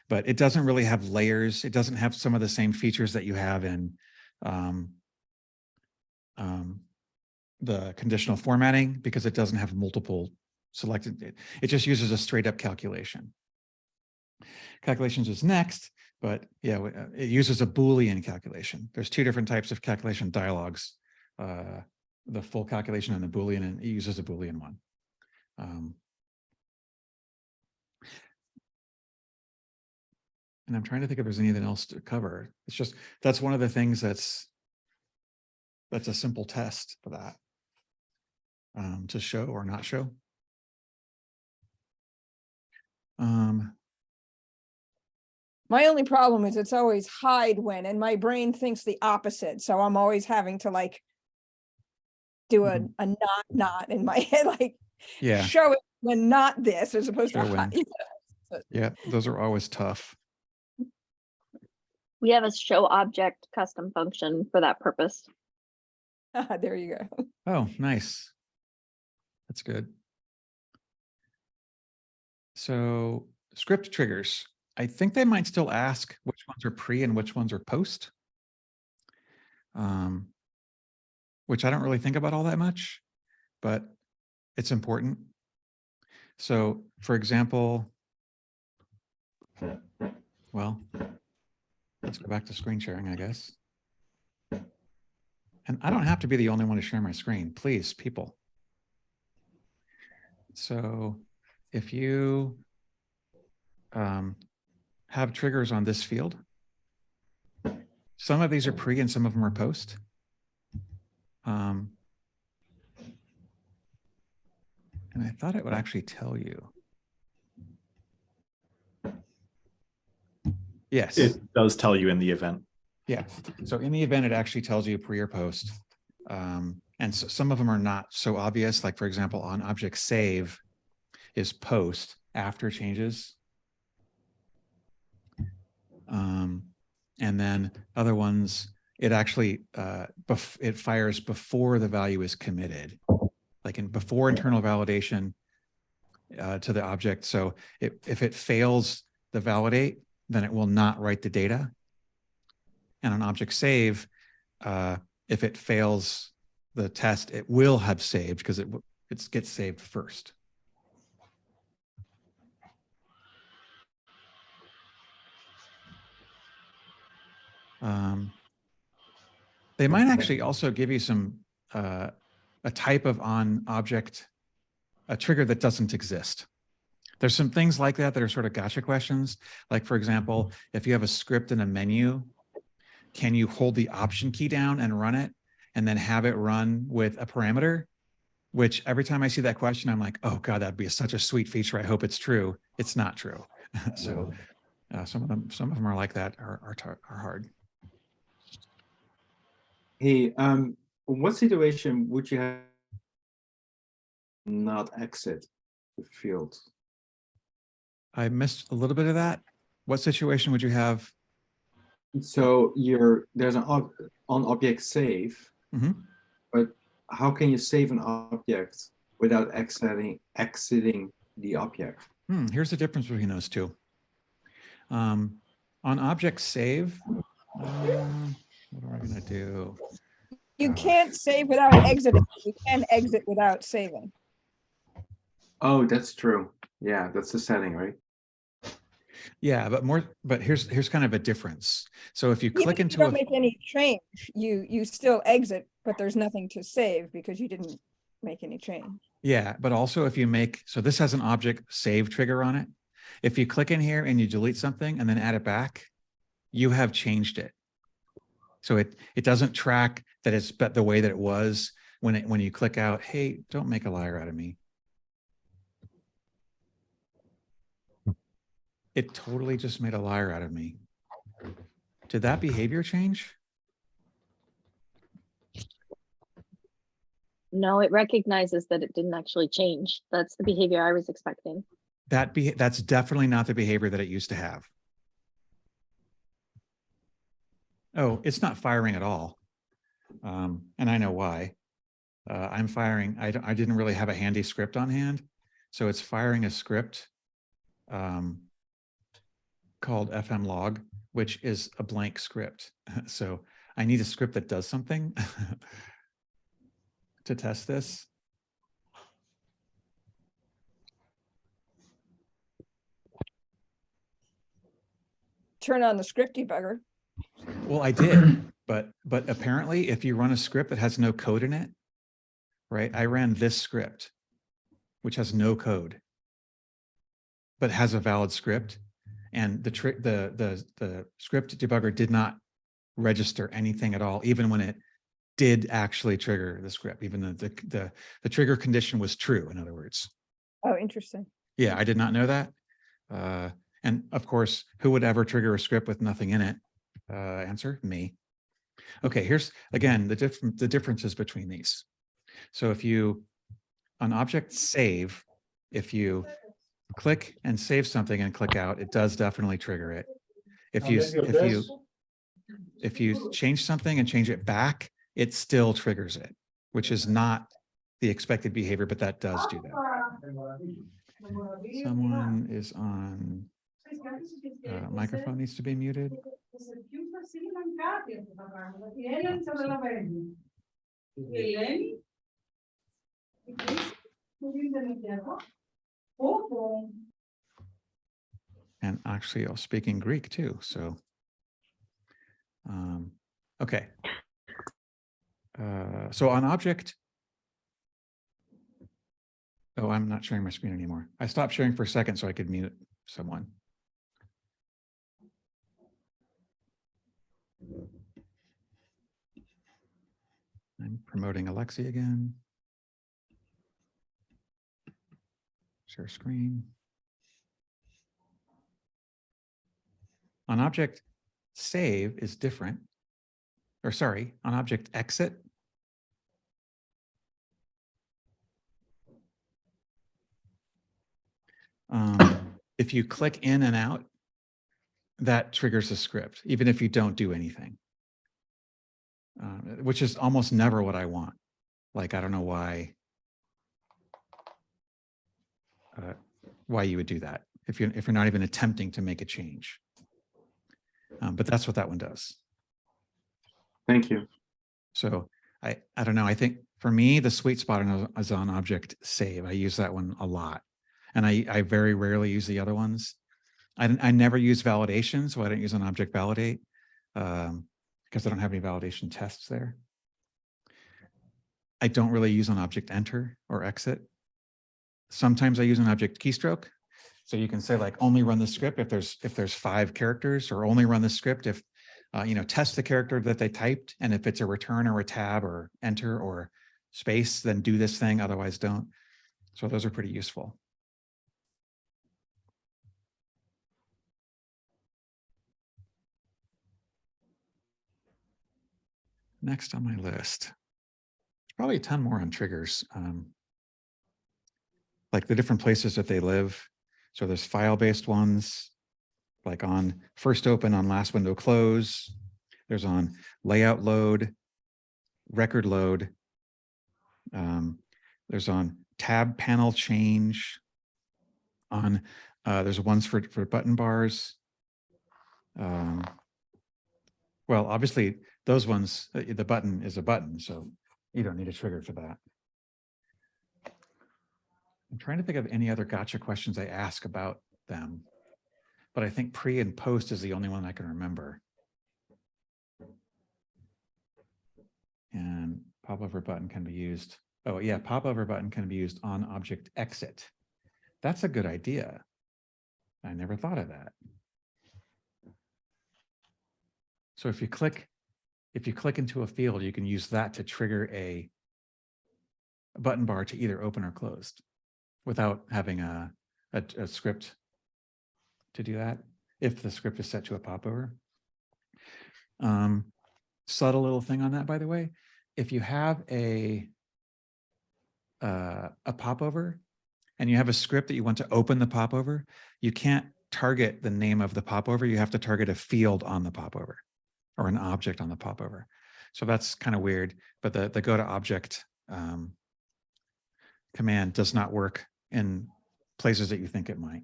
but it doesn't really have layers. It doesn't have some of the same features that you have in the conditional formatting, because it doesn't have multiple selected. It just uses a straight up calculation. Calculations is next, but yeah, it uses a Boolean calculation. There's two different types of calculation dialogues, the full calculation and the Boolean, and it uses a Boolean one. And I'm trying to think if there's anything else to cover. It's just, that's one of the things that's a simple test for that, to show or not show. My only problem is it's always hide when, and my brain thinks the opposite. So I'm always having to like do a not in my head, like Yeah, show it when not this, as opposed to Show when. hide. yeah, those are always tough. We have a show object custom function for that purpose. There you go. Oh, nice. That's good. So script triggers, I think they might still ask which ones are pre and which ones are post, which I don't really think about all that much, but it's important. So for example, well, let's go back to screen sharing, I guess. And I don't have to be the only one to share my screen, please, people. So if you have triggers on this field, some of these are pre and some of them are post. And I thought it would actually tell you. Yes. It does tell you in the event. Yeah. So in the event, it actually tells you pre or post. And so some of them are not so obvious. Like for example, on object save is post after changes. And then other ones, it actually, it fires before the value is committed, like before internal validation to the object. So if it fails the validate, then it will not write the data. And on object save, if it fails the test, it will have saved because it gets saved first. They might actually also give you some a type of on object, a trigger that doesn't exist. There's some things like that that are sort of gotcha questions. Like for example, if you have a script in a menu, can you hold the option key down and run it and then have it run with a parameter? Which every time I see that question, I'm like, oh God, that'd be such a sweet feature. I hope it's true. It's not true. So some of them are like that, are hard. Hey, what situation would you have not exit the field? I missed a little bit of that. What situation would you have? So there's an on object save, but how can you save an object without exiting the object? Here's the difference between those two. On object save, what am I gonna do? You can't save without exiting. You can exit without saving. Oh, that's true. Yeah, that's the setting, right? Yeah, but here's kind of a difference. So if you Even click if you into don't make any change, you still exit, but there's nothing to save because you didn't make any change. yeah, but also if you make, so this has an object save trigger on it. If you click in here and you delete something and then add it back, you have changed it. So it doesn't track that it's the way that it was when you click out, hey, don't make a liar out of me. It totally just made a liar out of me. Did that behavior change? No, it recognizes that it didn't actually change. That's the behavior I was expecting. That's definitely not the behavior that it used to have. Oh, it's not firing at all. And I know why. I'm firing, I didn't really have a handy script on hand. So it's firing a script called fmlog, which is a blank script. So I need a script that does something to test this. Turn on the script debugger. Well, I did, but apparently if you run a script that has no code in it, right? I ran this script, which has no code, but has a valid script. And the script debugger did not register anything at all, even when it did actually trigger the script, even though the trigger condition was true, in other words. Oh, interesting. Yeah, I did not know that. And of course, who would ever trigger a script with nothing in it? Answer, me. Okay, here's, again, the differences between these. So if you, on object save, if you click and save something and click out, it does definitely trigger it. If you change something and change it back, it still triggers it, which is not the expected behavior, but that does do that. Someone is on, microphone needs to be muted. And actually, I'm speaking Greek too, so. Okay. So on object. Oh, I'm not sharing my screen anymore. I stopped sharing for a second so I could mute someone. I'm promoting Alexi again. Share screen. On object save is different. Or sorry, on object exit. If you click in and out, that triggers a script, even if you don't do anything, which is almost never what I want. Like, I don't know why you would do that if you're not even attempting to make a change. But that's what that one does. Thank you. So I don't know. I think for me, the sweet spot is on object save. I use that one a lot. And I very rarely use the other ones. I never use validation, so I don't use an object validate because I don't have any validation tests there. I don't really use an object enter or exit. Sometimes I use an object keystroke. So you can say like only run the script if there's 5 characters, or only run the script if test the character that they typed, and if it's a return or a tab or enter or space, then do this thing, otherwise don't. So those are pretty useful. Next on my list, there's probably a ton more on triggers, like the different places that they live. So there's file-based ones, like on first open, on last window close. There's on layout load, record load. There's on tab panel change. On there's ones for button bars. Well, obviously those ones, the button is a button, so you don't need a trigger for that. I'm trying to think of any other gotcha questions I ask about them, but I think pre and post is the only one I can remember. And popover button can be used. Oh yeah, popover button can be used on object exit. That's a good idea. I never thought of that. So if you click into a field, you can use that to trigger a button bar to either open or closed without having a script to do that, if the script is set to a popover. Subtle little thing on that, by the way, if you have a popover and you have a script that you want to open the popover, you can't target the name of the popover. You have to target a field on the popover or an object on the popover. So that's kind of weird, but the go to object command does not work in places that you think it might.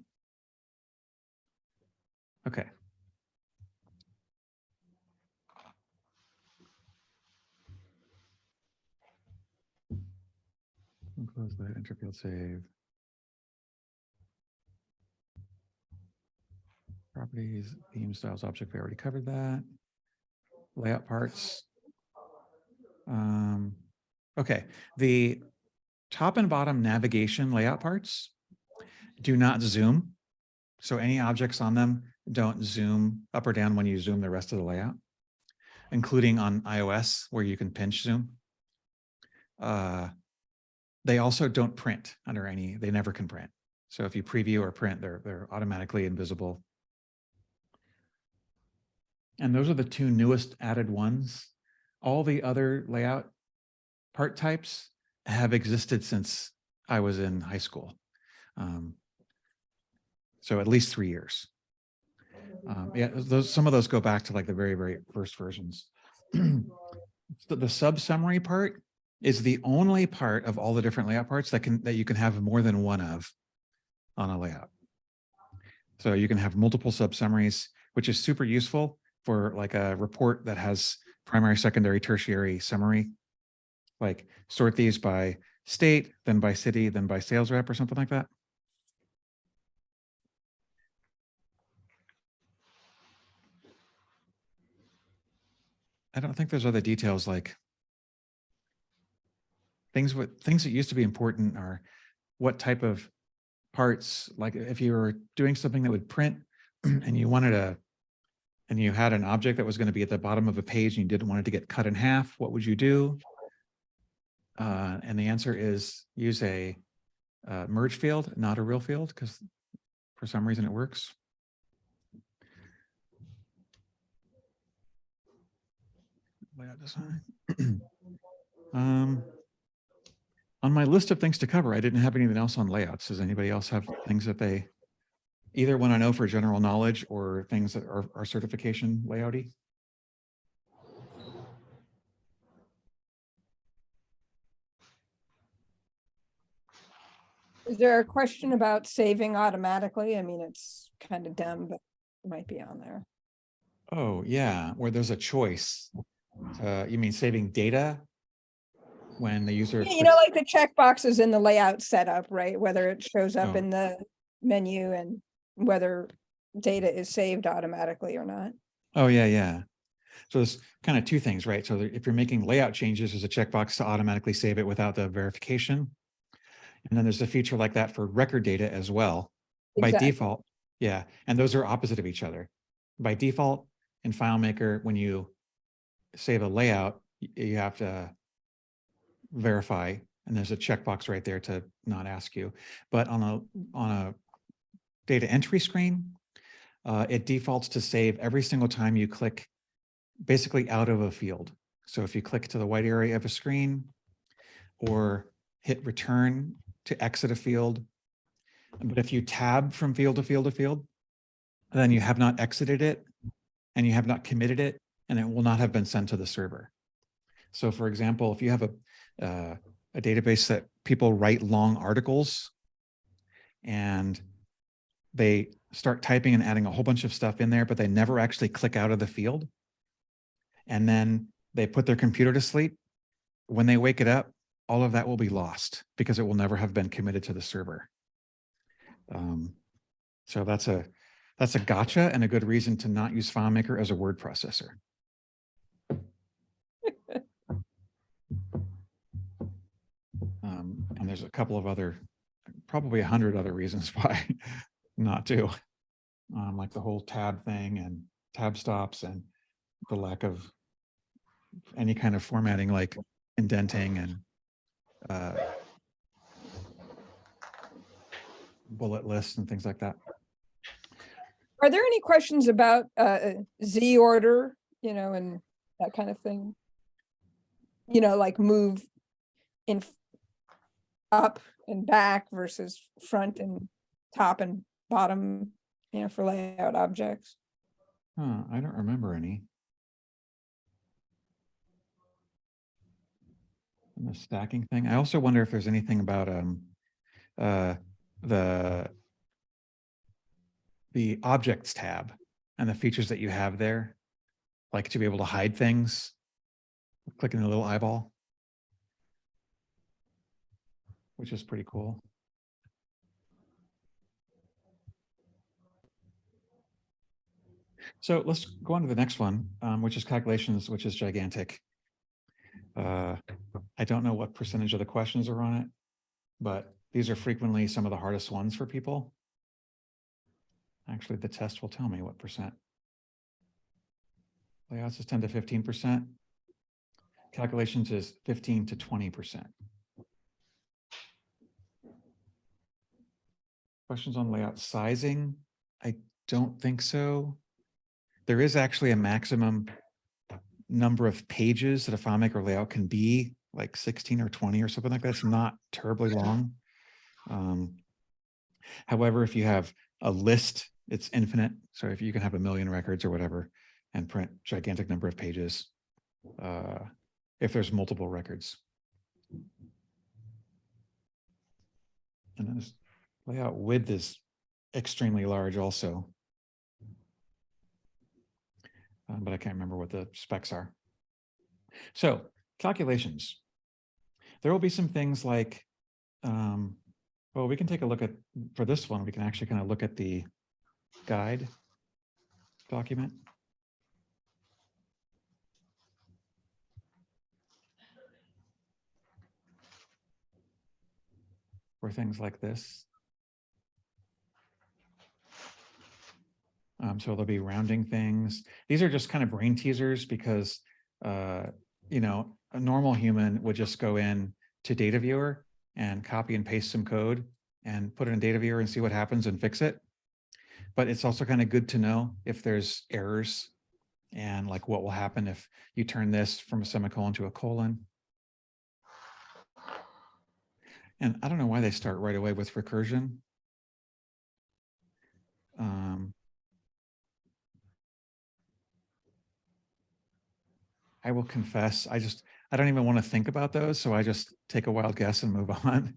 Okay. Close the interfield save. Properties, theme styles, object, we already covered that. Layout parts. Okay, the top and bottom navigation layout parts do not zoom. So any objects on them don't zoom up or down when you zoom the rest of the layout, including on iOS where you can pinch zoom. They also don't print under any, they never can print. So if you preview or print, they're automatically invisible. And those are the 2 newest added ones. All the other layout part types have existed since I was in high school. So at least 3 years. Yeah, some of those go back to like the very, very first versions. The sub summary part is the only part of all the different layout parts that you can have more than one of on a layout. So you can have multiple sub summaries, which is super useful for like a report that has primary, secondary, tertiary summary. Like sort these by state, then by city, then by sales rep or something like that? I don't think there's other details like things that used to be important are what type of parts, like if you were doing something that would print and you had an object that was going to be at the bottom of a page and you didn't want it to get cut in half, what would you do? And the answer is use a merge field, not a real field, because for some reason it works. Layout design. On my list of things to cover, I didn't have anything else on layouts. Does anybody else have things that they either want to know for general knowledge or things that are certification layouty? Is there a question about saving automatically? I mean, it's kind of dumb, but it might be on there. Oh, yeah, where there's a choice. You mean saving data when the user Yeah, you know, clicks- like the checkboxes in the layout setup, right? Whether it shows up Oh. in the menu and whether data is saved automatically or not. Oh, yeah, yeah. So there's kind of two things, right? So if you're making layout changes, there's a checkbox to automatically save it without the verification. And then there's a feature like that for record data as well. By Exactly. default, yeah. And those are opposite of each other. By default, in FileMaker, when you save a layout, you have to verify, and there's a checkbox right there to not ask you. But on a data entry screen, it defaults to save every single time you click basically out of a field. So if you click to the white area of a screen or hit return to exit a field, but if you tab from field to field to field, then you have not exited it and you have not committed it, and it will not have been sent to the server. So for example, if you have a database that people write long articles and they start typing and adding a whole bunch of stuff in there, but they never actually click out of the field, and then they put their computer to sleep, when they wake it up, all of that will be lost because it will never have been committed to the server. So that's a gotcha and a good reason to not use FileMaker as a word processor. And there's a couple of other, probably 100 other reasons why not to, like the whole tab thing and tab stops and the lack of any kind of formatting like indenting and bullet lists and things like that. Are there any questions about Z order, you know, and that kind of thing? You know, like move in up and back versus front and top and bottom, you know, for layout objects. I don't remember any. And the stacking thing. I also wonder if there's anything about the objects tab and the features that you have there, like to be able to hide things, clicking the little eyeball, which is pretty cool. So let's go on to the next one, which is calculations, which is gigantic. I don't know what percentage of the questions are on it, but these are frequently some of the hardest ones for people. Actually, the test will tell me what percent. Layouts is 10 to 15%. Calculations is 15 to 20%. Questions on layout sizing? I don't think so. There is actually a maximum number of pages that a FileMaker layout can be, like 16 or 20 or something like that. It's not terribly long. However, if you have a list, it's infinite. So if you can have 1 million records or whatever and print gigantic number of pages, if there's multiple records. And then this layout width is extremely large also. But I can't remember what the specs are. So calculations. there will be some things like, well, we can take a look at, for this one, we can actually kind of look at the guide document. For things like this. So there'll be rounding things. These are just kind of brain teasers because, you know, a normal human would just go in to data viewer and copy and paste some code and put it in data viewer and see what happens and fix it. But it's also kind of good to know if there's errors and like what will happen if you turn this from a semicolon to a colon. And I don't know why they start right away with recursion. I will confess, I don't even want to think about those. So I just take a wild guess and move on,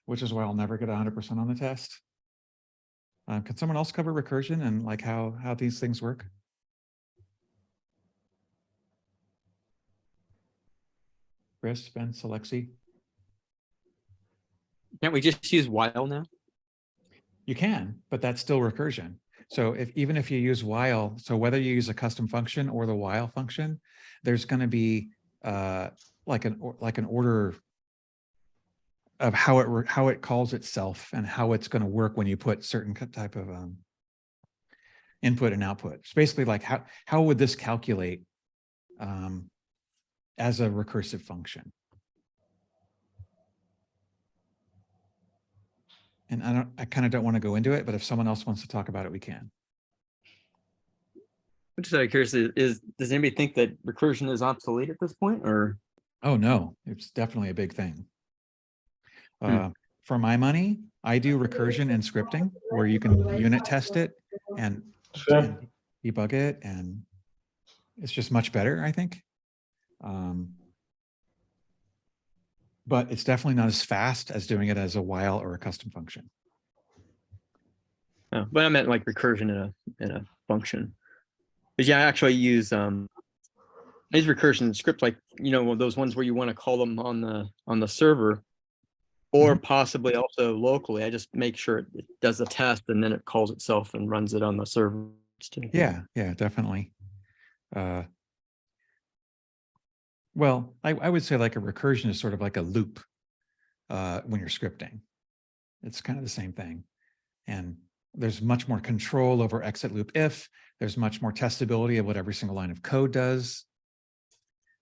which is why I'll never get 100% on the test. Can someone else cover recursion and like how these things work? Chris, Ben, Alexi? Can't we just use while now? You can, but that's still recursion. So even if you use while, so whether you use a custom function or the while function, there's going to be like an order of how it calls itself and how it's going to work when you put certain type of input and output. It's basically like how would this calculate as a recursive function? And I kind of don't want to go into it, but if someone else wants to talk about it, we can. I'm just out of curiosity, does anybody think that recursion is obsolete at this point, or? Oh no, it's definitely a big thing. For my money, I do recursion and scripting where you can unit test it and debug it, and it's just much better, I think. But it's definitely not as fast as doing it as a while or a custom function. No, but I meant like recursion in a function. Because yeah, I actually use recursion script, like, you know, those ones where you want to call them on the server, or possibly also locally. I just make sure it does a test and then it calls itself and runs it on the server. Yeah, definitely. Well, I would say like a recursion is sort of like a loop when you're scripting. It's kind of the same thing. And there's much more control over exit loop if. There's much more testability of what every single line of code does.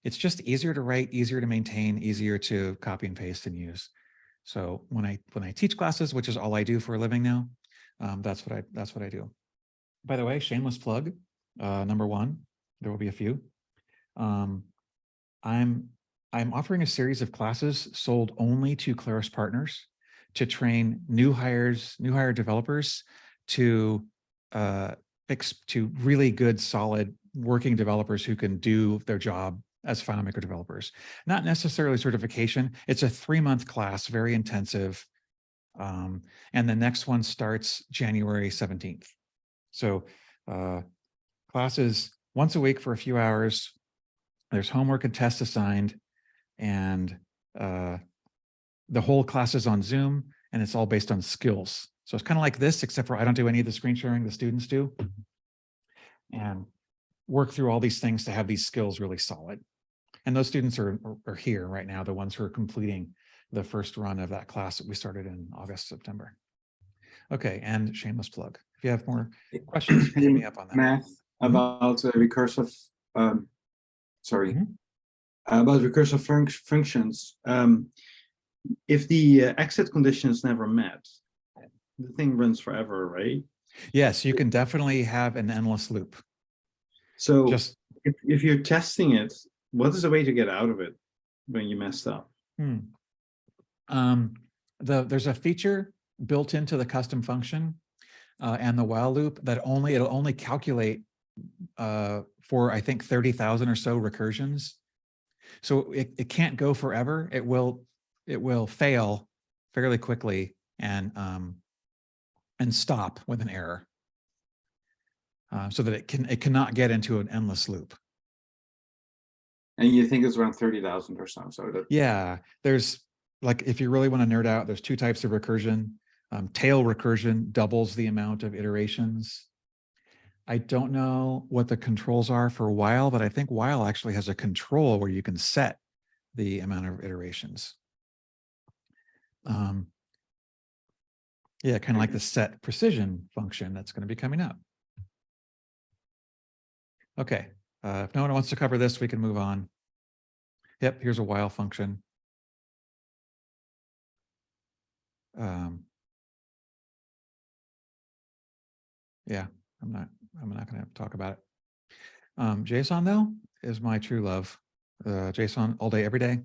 It's just easier to write, easier to maintain, easier to copy and paste and use. So when I teach classes, which is all I do for a living now, that's what I do. By the way, shameless plug, number one, there will be a few. I'm offering a series of classes sold only to Claris partners to train new hire developers to really good, solid working developers who can do their job as FileMaker developers. Not necessarily certification. It's a 3-month class, very intensive. And the next one starts January 17th. So classes once a week for a few hours. There's homework and tests assigned, and the whole class is on Zoom, and it's all based on skills. So it's kind of like this, except for I don't do any of the screen sharing, the students do. And work through all these things to have these skills really solid. And those students are here right now, the ones who are completing the first run of that class that we started in August, September. Okay, and shameless plug. If you have more questions, hit me up on that. Math about recursive, about recursive functions. If the exit condition is never met, the thing runs forever, right? Yes, you can definitely have an endless loop. So if you're testing it, what is the way to get out of it when you messed up? There's a feature built into the custom function and the while loop that it'll only calculate for, I think, 30,000 or so recursions. So it can't go forever. It will fail fairly quickly and stop with an error, so that it cannot get into an endless loop. And you think it's around 30,000 or so? So that... Yeah, there's like if you really want to nerd out, there's two types of recursion. Tail recursion doubles the amount of iterations. I don't know what the controls are for while, but I think while actually has a control where you can set the amount of iterations. Yeah, kind of like the set precision function that's going to be coming up. Okay, if no one wants to cover this, we can move on. Yep, here's a while function. Yeah, I'm not going to talk about it. JSON though is my true love. JSON all day, every day.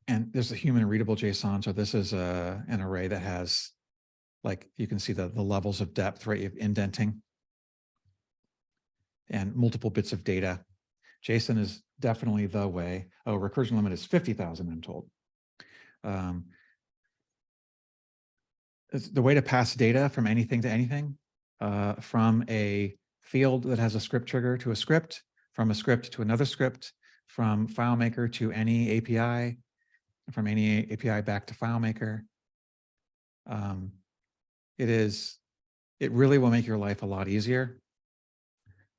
And there's a human readable JSON. So this is an array that has, like, you can see the levels of depth, right? You have indenting and multiple bits of data. JSON is definitely the way. Oh, recursion limit is 50,000, I'm told. It's the way to pass data from anything to anything, from a field that has a script trigger to a script, from a script to another script, from FileMaker to any API, from any API back to FileMaker. It really will make your life a lot easier.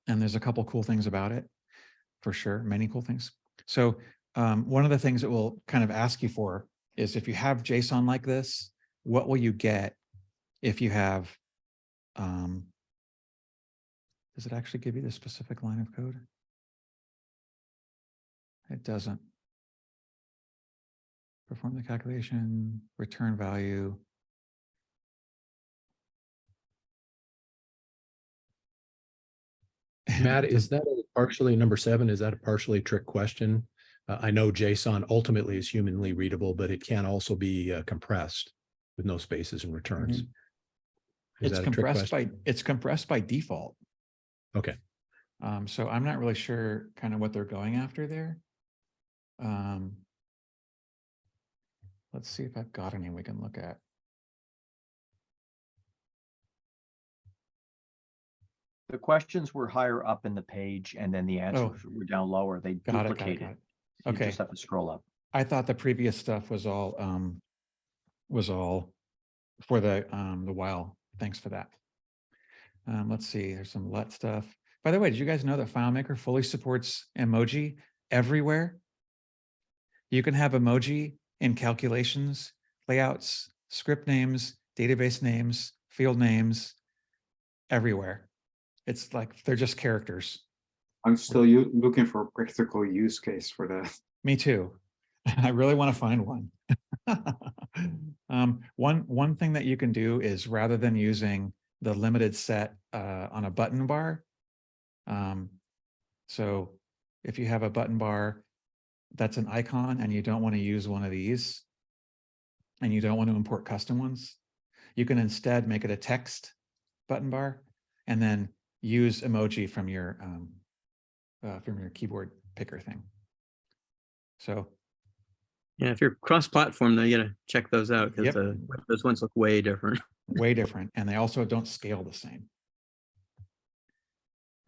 And there's a couple cool things about it, for sure, many cool things. So one of the things it will kind of ask you for is, if you have JSON like this, what will you get if you have, does it actually give you the specific line of code? It doesn't. Perform the calculation, return value. Matt, is that partially number 7? Is that a partially trick question? I know JSON ultimately is humanly readable, but it can also be compressed with no spaces and returns. Is It's that a trick question? it's compressed by default. Okay. So I'm not really sure kind of what they're going after there. Let's see if I've got any we can look at. The questions were higher up in the page and then the answers were down lower. They Got it. duplicated. So you just have to scroll up. I thought the previous stuff was all for the while. Thanks for that. Let's see, there's some LUT stuff. By the way, did you guys know that FileMaker fully supports emoji everywhere? You can have emoji in calculations, layouts, script names, database names, field names, everywhere. It's like they're just characters. I'm still looking for a practical use case for that. Me too. I really want to find one. One thing that you can do is, rather than using the limited set on a button bar, so if you have a button bar that's an icon and you don't want to use one of these, and you don't want to import custom ones, you can instead make it a text button bar and then use emoji from your keyboard picker thing. So Yeah, if you're cross-platform, though, you gotta check those out, because Yep. those ones look way different. way different, and they also don't scale the same.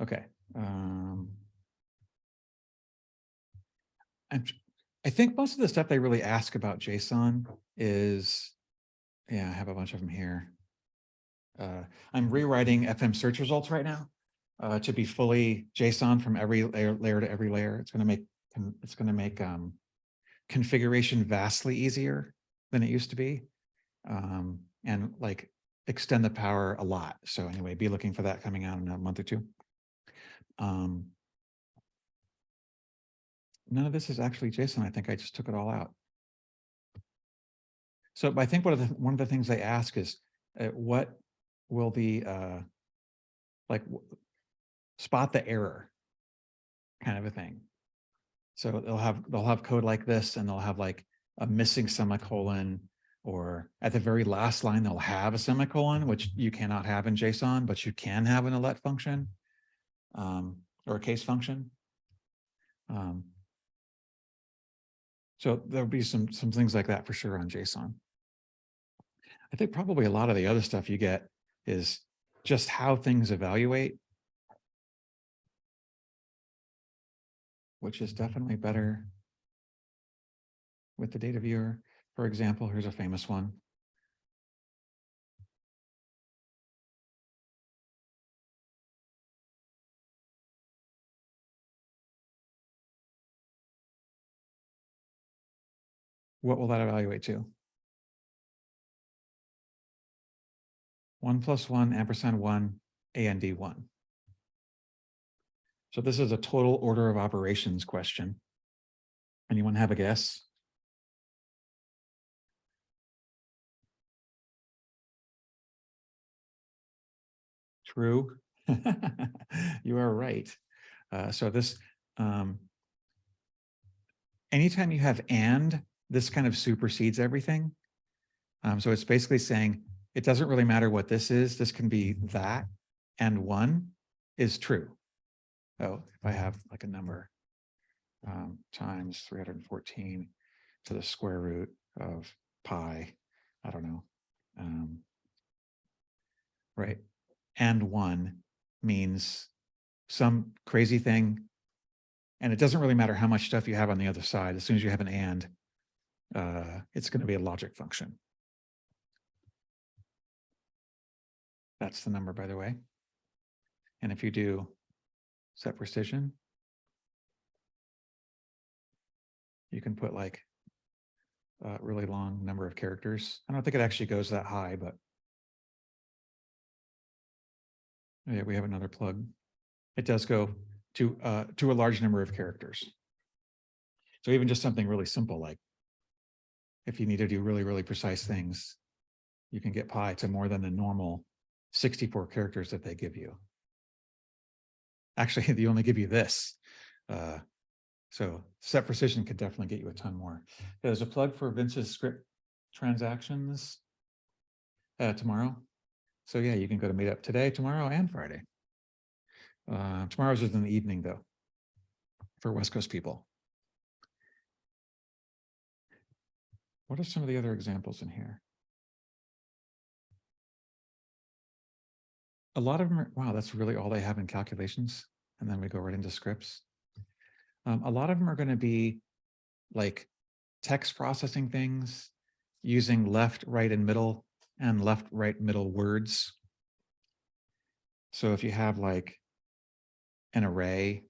Okay. I think most of the stuff they really ask about JSON is, yeah, I have a bunch of them here. I'm rewriting FM search results right now to be fully JSON from every layer to every layer. It's going to make configuration vastly easier than it used to be, and like extend the power a lot. So anyway, be looking for that coming out in a month or two. None of this is actually JSON. I think I just took it all out. So I think one of the things they ask is, what will the spot the error kind of a thing. So they'll have code like this, and they'll have like a missing semicolon, or at the very last line they'll have a semicolon, which you cannot have in JSON, but you can have in a let function, or a case function. So there'll be some things like that for sure on JSON. I think probably a lot of the other stuff you get is just how things evaluate, which is definitely better with the data viewer. For example, here's a famous one. What will that evaluate to? 1 + 1 ampersand 1 and 1. So this is a total order of operations question. Anyone have a guess? True. You are right. So this, anytime you have and, this kind of supersedes everything. So it's basically saying, it doesn't really matter what this is. This can be that, and 1 is true. Oh, if I have like a number times 314 to the square root of pi, I don't know. Right. And 1 means some crazy thing. And it doesn't really matter how much stuff you have on the other side. As soon as you have an and, it's going to be a logic function. That's the number, by the way. And if you do set precision, you can put like a really long number of characters. I don't think it actually goes that high, but yeah, we have another plug. It does go to a large number of characters. So even just something really simple, like if you need to do really, really precise things, you can get pi to more than the normal 64 characters that they give you. Actually, they only give you this. So set precision could definitely get you a ton more. There's a plug for Vince's script transactions tomorrow. So yeah, you can go to meetup today, tomorrow, and Friday. Tomorrow's is in the evening though, for West Coast people. What are some of the other examples in here? A lot of them are, wow, that's really all they have in calculations. And then we go right into scripts. A lot of them are going to be like text processing things using left, right, and middle, and left, right, middle words. So if you have like an array,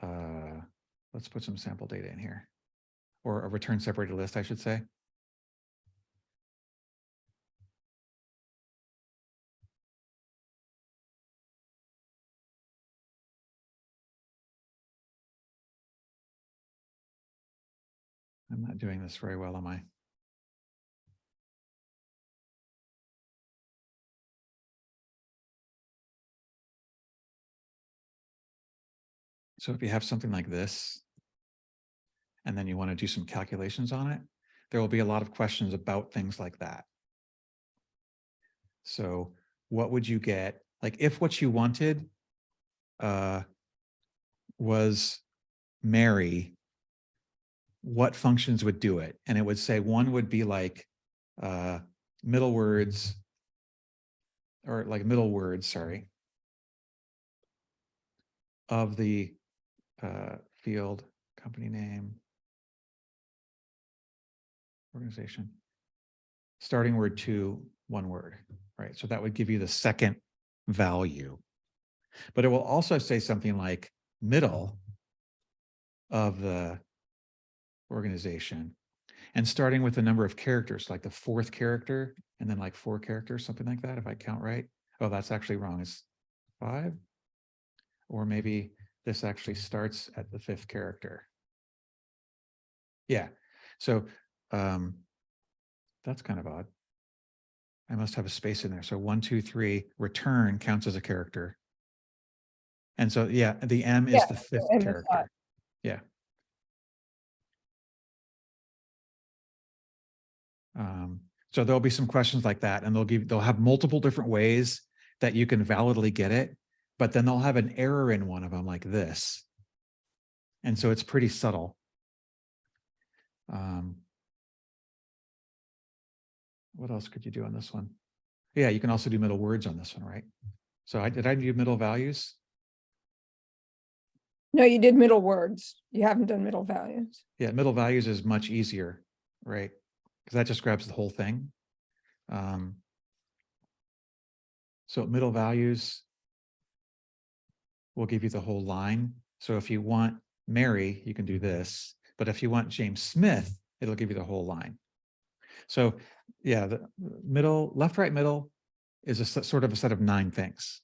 let's put some sample data in here, or a return separated list, I should say. I'm not doing this very well, am I? So if you have something like this, and then you want to do some calculations on it, there will be a lot of questions about things like that. So what would you get? Like if what you wanted was Mary, what functions would do it? And it would say one would be like middle words, or like middle words, sorry, of the field, company name, organization, starting word to one word, right? So that would give you the second value. But it will also say something like middle of the organization, and starting with the number of characters, like the 4th character, and then like 4 characters, something like that, if I count right. Oh, that's actually wrong. It's 5. Or maybe this actually starts at the 5th character. Yeah. So that's kind of odd. I must have a space in there. So 1, 2, 3, return counts as a character. And so, yeah, the M is the 5th character. Yeah. So there'll be some questions like that, and they'll have multiple different ways that you can validly get it, but then they'll have an error in one of them like this. And so it's pretty subtle. What else could you do on this one? Yeah, you can also do middle words on this one, right? So did I do middle values? No, you did middle words. You haven't done middle values. Yeah, middle values is much easier, right? Because that just grabs the whole thing. So middle values will give you the whole line. So if you want Mary, you can do this. But if you want James Smith, it'll give you the whole line. So yeah, the middle, left, right, middle is a sort of a set of 9 things.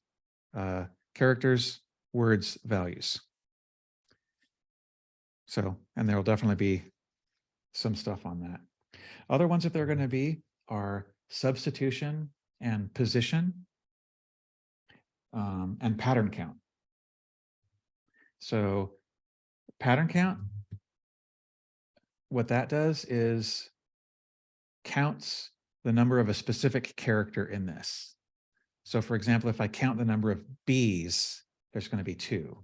Characters, words, values. So, and there will definitely be some stuff on that. Other ones that they're going to be are substitution and position and pattern count. So pattern count, what that does is counts the number of a specific character in this. So for example, if I count the number of B's, there's going to be 2.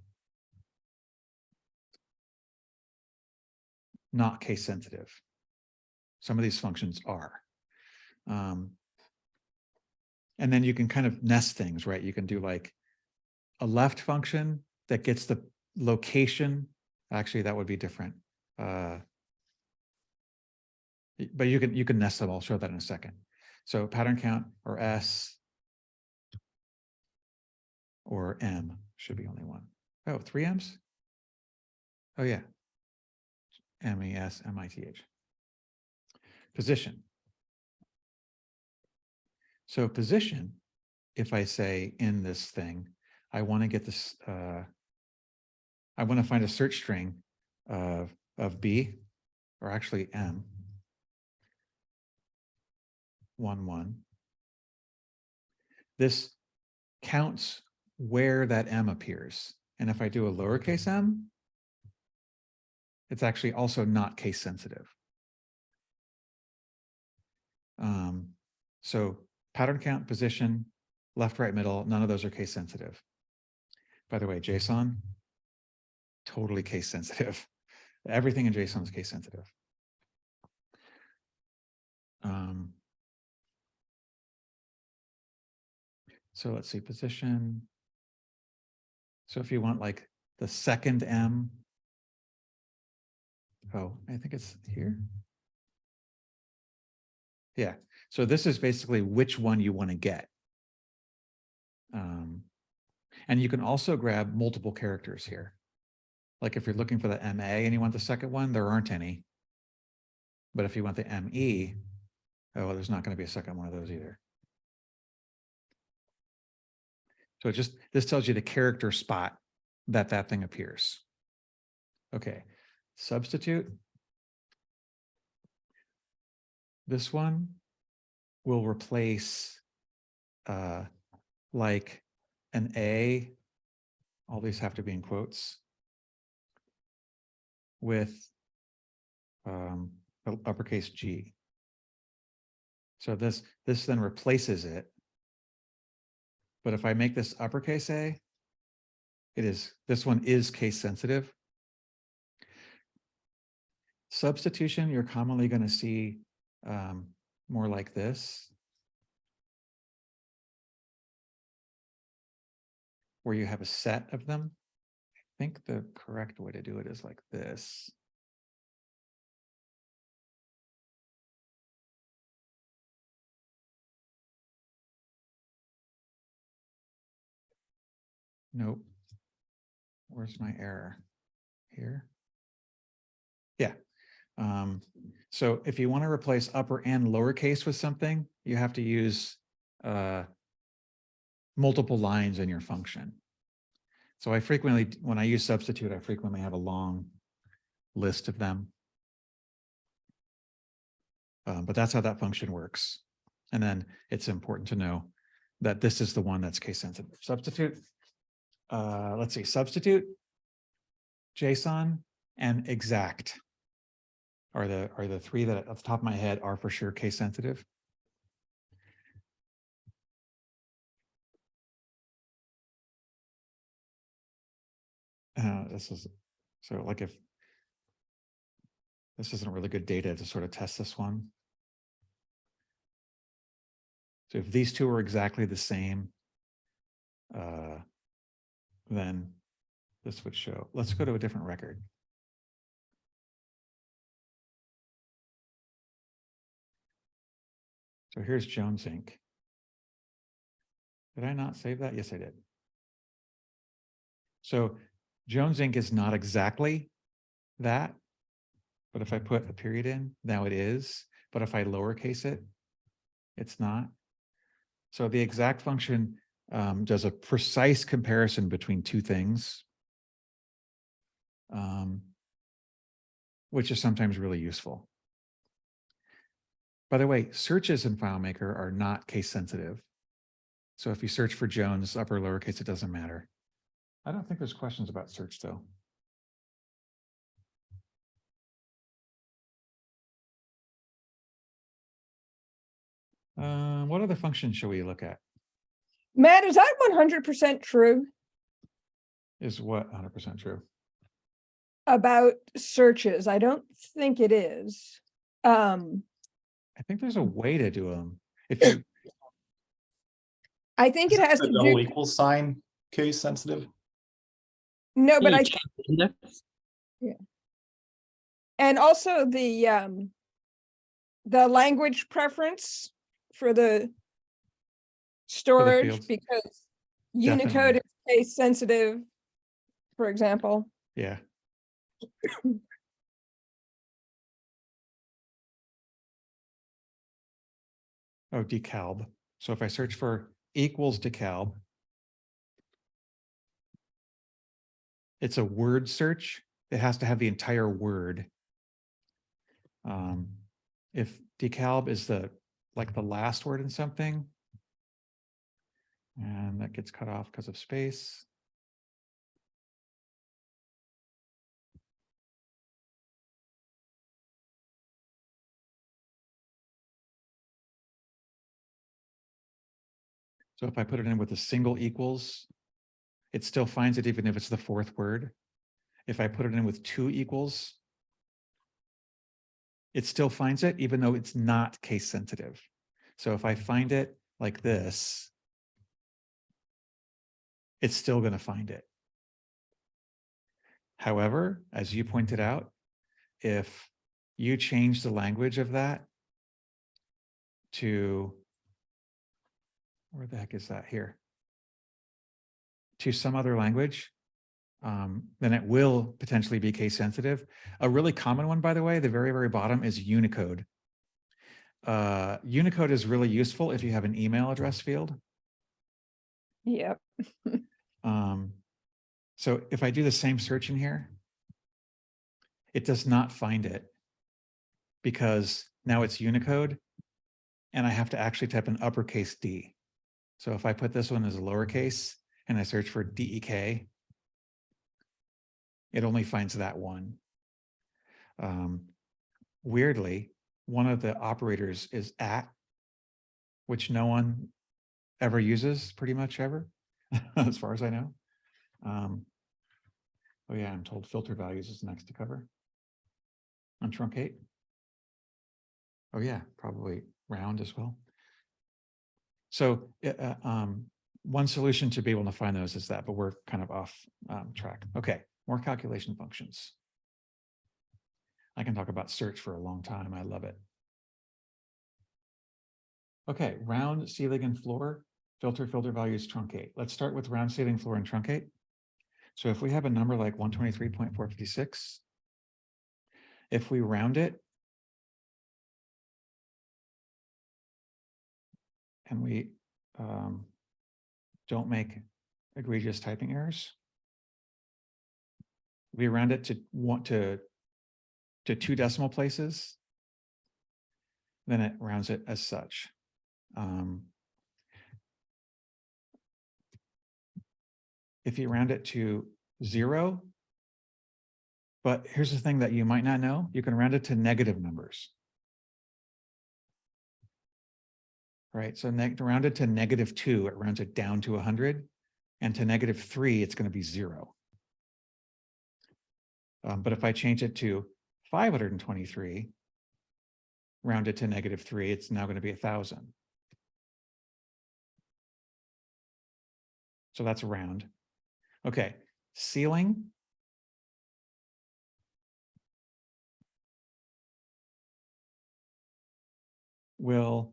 Not case sensitive. Some of these functions are. And then you can kind of nest things, right? You can do like a left function that gets the location. Actually, that would be different. But you can nest them. I'll show that in a second. So pattern count or S or M should be only one. Oh, 3 M's? Oh yeah. MES, MITH. Position. So position, if I say in this thing, I want to get this, I want to find a search string of B, or actually M, 1, 1. This counts where that M appears. And if I do a lowercase m, it's actually also not case sensitive. So pattern count, position, left, right, middle, none of those are case sensitive. By the way, JSON, totally case sensitive. Everything in JSON is case sensitive. So let's see, position. So if you want like the second M, oh, I think it's here. Yeah, so this is basically which one you want to get. And you can also grab multiple characters here. Like if you're looking for the MA and you want the second one, there aren't any. But if you want the ME, oh, well, there's not going to be a second one of those either. So it just, this tells you the character spot that that thing appears. Okay, substitute. This one will replace like an A, all these have to be in quotes, with uppercase G. So this then replaces it. But if I make this uppercase A, this one is case sensitive. Substitution, you're commonly going to see more like this, where you have a set of them. I think the correct way to do it is like this. Nope. Where's my error? Here? Yeah. So if you want to replace upper and lowercase with something, you have to use multiple lines in your function. So I frequently, when I use substitute, I frequently have a long list of them. But that's how that function works. And then it's important to know that this is the one that's case sensitive. Substitute, let's see, substitute, JSON, and exact are the 3 that off the top of my head are for sure case sensitive. This is, so like if this isn't really good data to sort of test this one. So if these 2 are exactly the same, then this would show. Let's go to a different record. So here's Jones Inc. Did I not save that? Yes, I did. So Jones Inc. is not exactly that, but if I put a period in, now it is. But if I lowercase it, it's not. So the exact function does a precise comparison between two things, which is sometimes really useful. By the way, searches in FileMaker are not case sensitive. So if you search for Jones, upper or lowercase, it doesn't matter. I don't think there's questions about search though. What other functions should we look at? Matt, is that 100% true Is what 100% true? about searches? I don't think it is. I think there's a way to do them. If you, I think it has The to double do, equal sign case sensitive. no, but You I, check the index. and also the language preference for the storage, fields. because Definitely. Unicode is case sensitive, for example. yeah. Oh, decalb. So if I search for equals decalb, it's a word search. It has to have the entire word. If decalb is like the last word in something, and that gets cut off because of space. So if I put it in with a single equals, it still finds it even if it's the fourth word. If I put it in with two equals, it still finds it even though it's not case sensitive. So if I find it like this, it's still going to find it. However, as you pointed out, if you change the language of that to, where the heck is that here? To some other language, then it will potentially be case sensitive. A really common one, by the way, the very, very bottom is Unicode. Unicode is really useful if you have an email address field. Yep. So if I do the same search in here, it does not find it because now it's Unicode and I have to actually type an uppercase D. So if I put this one as a lowercase and I search for DEK, it only finds that one. Weirdly, one of the operators is @ which no one ever uses, pretty much ever, as far as I know. Oh yeah, I'm told filter values is next to cover. Untruncate. Oh yeah, probably round as well. So one solution to be able to find those is that, but we're kind of off track. Okay, more calculation functions. I can talk about search for a long time. I love it. Okay, round, ceiling, and floor. Filter values, truncate. Let's start with round, ceiling, floor, and truncate. So if we have a number like 123.456, if we round it, and we don't make egregious typing errors, we round it to 2 decimal places, then it rounds it as such. If you round it to 0, but here's the thing that you might not know, you can round it to negative numbers. Right, so round it to -2, it rounds it down to 100, and to -3, it's going to be 0. But if I change it to 523, round it to -3, it's now going to be 1,000. So that's round. Okay, ceiling will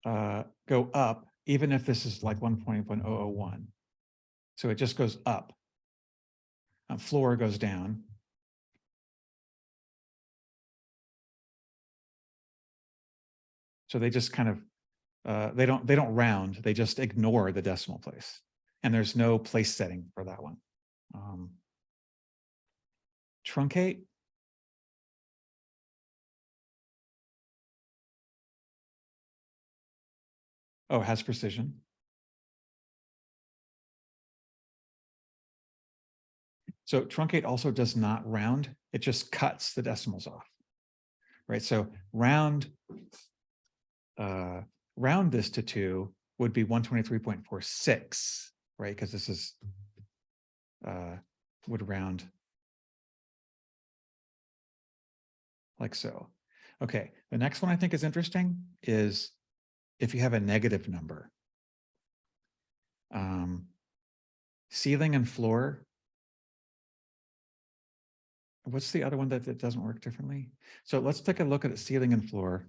go up, even if this is like 1.001. So it just goes up. Floor goes down. So they just kind of, they don't round, they just ignore the decimal place. And there's no place setting for that one. Truncate. Oh, has precision. So truncate also does not round, it just cuts the decimals off. Right, so round this to 2 would be 123.46, right? Because this is would round like so. Okay, the next one I think is interesting is if you have a negative number. Ceiling and floor. What's the other one that doesn't work differently? So let's take a look at ceiling and floor.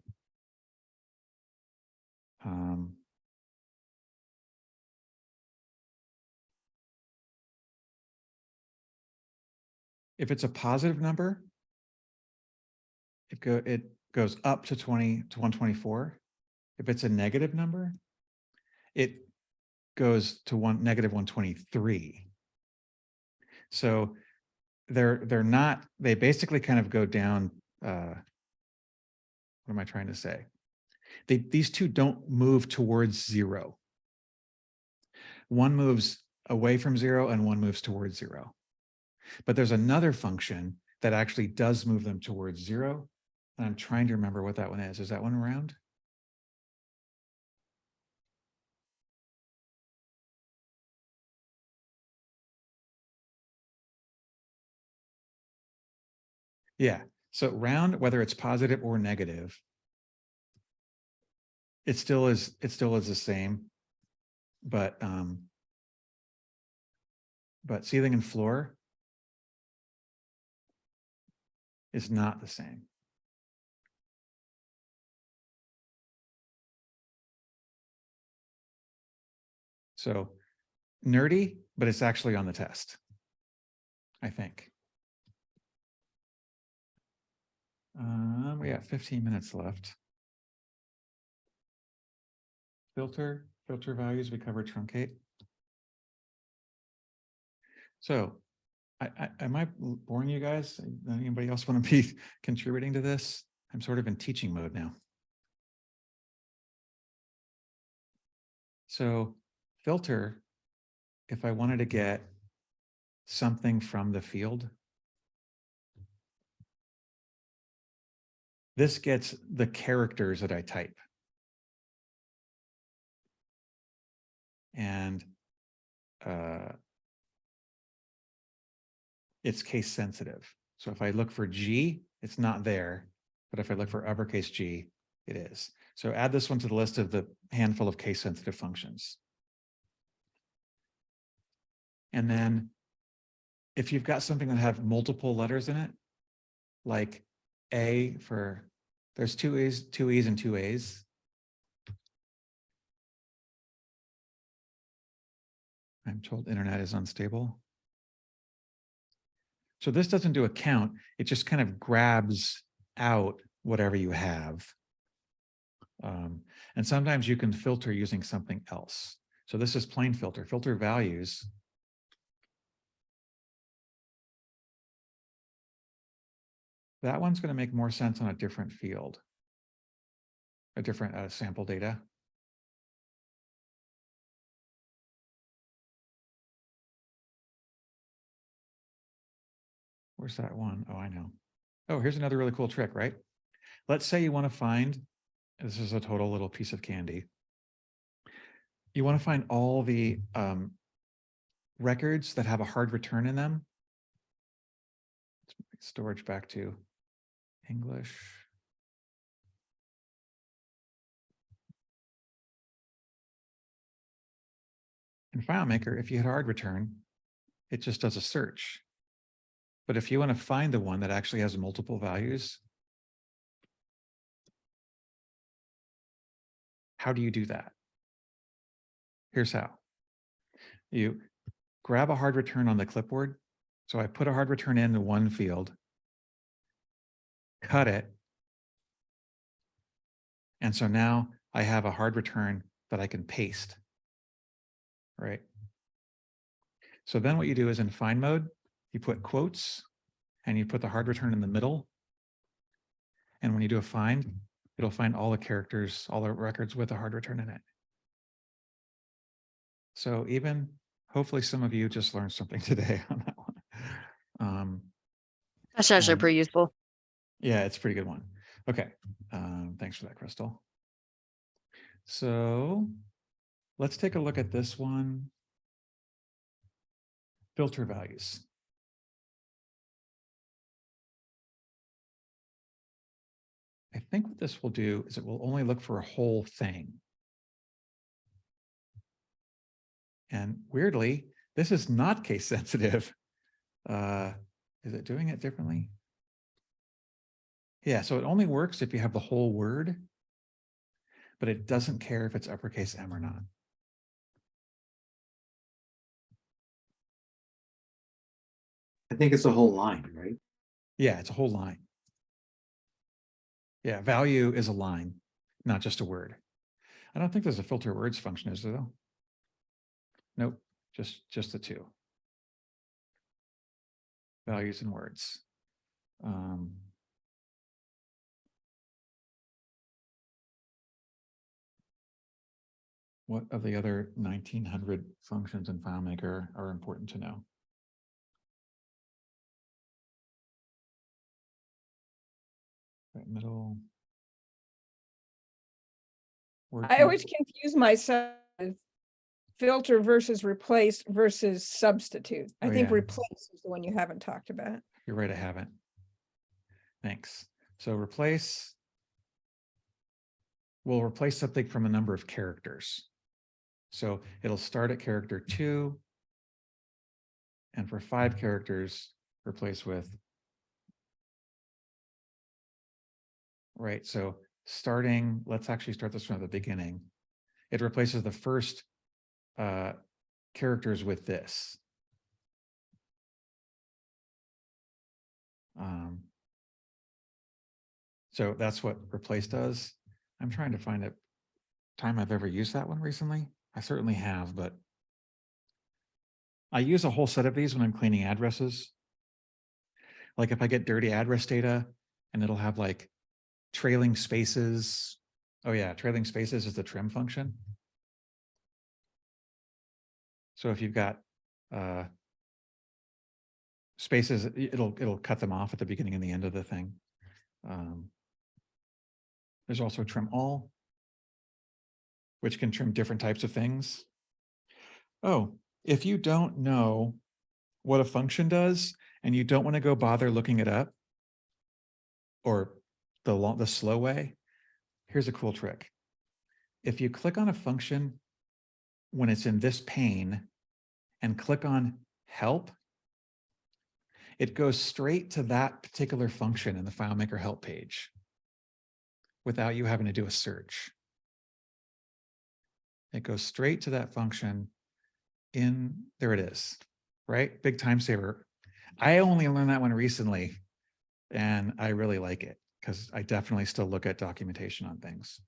If it's a positive number, it goes up to 124. If it's a negative number, it goes to negative 123. So they're not, they basically kind of go down. What am I trying to say? These two don't move towards 0. One moves away from 0 and one moves towards 0. But there's another function that actually does move them towards 0. And I'm trying to remember what that one is. Is that one around? Yeah, so round, whether it's positive or negative, it still is the same, but ceiling and floor is not the same. So nerdy, but it's actually on the test, I think. We have 15 minutes left. Filter values, we covered truncate. So am I boring you guys? Anybody else want to be contributing to this? I'm sort of in teaching mode now. So filter, if I wanted to get something from the field, this gets the characters that I type. And it's case sensitive. So if I look for G, it's not there. But if I look for uppercase G, it is. So add this one to the list of the handful of case sensitive functions. And then if you've got something that have multiple letters in it, like A for, there's two E's and two A's. I'm told internet is unstable. So this doesn't do a count. It just kind of grabs out whatever you have. And sometimes you can filter using something else. So this is plain filter values. That one's going to make more sense on a different field, a different sample data. Where's that one? Oh, I know. Oh, here's another really cool trick, right? Let's say you want to find, this is a total little piece of candy. You want to find all the records that have a hard return in them. Let's storage back to English. In FileMaker, if you hit hard return, it just does a search. But if you want to find the one that actually has multiple values, how do you do that? Here's how. You grab a hard return on the clipboard. So I put a hard return into one field, cut it. And so now I have a hard return that I can paste, right? So then what you do is in find mode, you put quotes and you put the hard return in the middle. And when you do a find, it'll find all the characters, all the records with a hard return in it. So even, hopefully some of you just learned something today on that one. That's actually and- pretty useful. Yeah, it's a pretty good one. Okay, thanks for that, Crystal. So let's take a look at this one. Filter values. I think what this will do is it will only look for a whole thing. And weirdly, this is not case sensitive. Is it doing it differently? Yeah, so it only works if you have the whole word, but it doesn't care if it's uppercase M or not. I think it's a whole line, right? Yeah, it's a whole line. Yeah, value is a line, not just a word. I don't think there's a filter words function, is there though? Nope, just the two. Values and words. What of the other 1900 functions in FileMaker are important to know? Right, middle. Word I always count. confuse myself with filter versus replace versus substitute. I Oh, think yeah. replace is the one you haven't talked about. You're right, I haven't. Thanks. So replace. We'll replace something from a number of characters. So it'll start at character 2. And for 5 characters, replace with. Right, so starting, let's actually start this from the beginning. It replaces the first characters with this. So that's what replace does. I'm trying to find a time I've ever used that one recently. I certainly have, but I use a whole set of these when I'm cleaning addresses. Like if I get dirty address data and it'll have like trailing spaces. Oh yeah, trailing spaces is the trim function. So if you've got spaces, it'll cut them off at the beginning and the end of the thing. There's also trim all, which can trim different types of things. Oh, if you don't know what a function does and you don't want to go bother looking it up, or the slow way, here's a cool trick. If you click on a function when it's in this pane and click on help, it goes straight to that particular function in the FileMaker help page without you having to do a search. It goes straight to that function there it is, right? Big time saver. I only learned that one recently and I really like it because I definitely still look at documentation on things.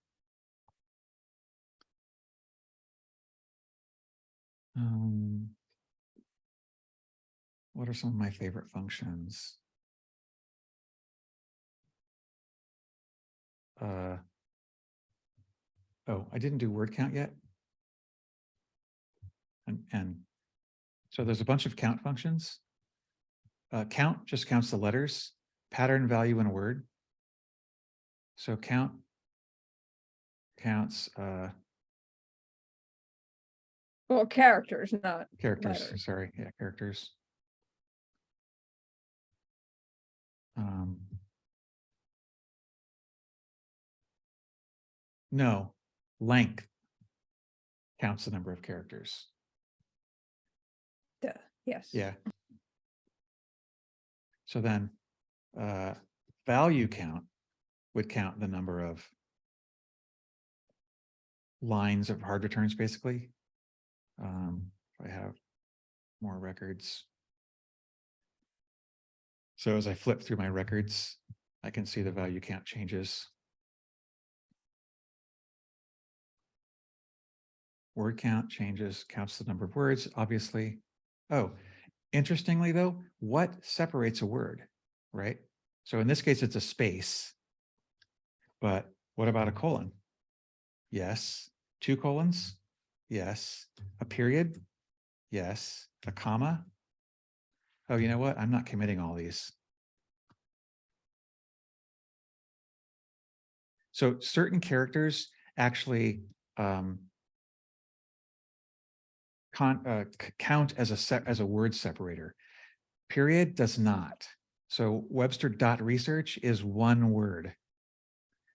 What are some of my favorite functions? Oh, I didn't do word count yet. And so there's a bunch of count functions. Count just counts the letters, pattern value in a word. So count counts Well, characters, not characters. letters. Sorry, yeah, characters. No, length counts the number of characters. Duh. Yes. Yeah. So then value count would count the number of lines of hard returns, basically. If I have more records. So as I flip through my records, I can see the value count changes. Word count changes, counts the number of words, obviously. Oh, interestingly though, what separates a word, right? So in this case, it's a space. But what about a colon? Yes. 2 colons? Yes. A period? Yes. A comma? Oh, you know what? I'm not committing all these. So certain characters actually count as a word separator. Period does not. So Webster dot research is 1 word.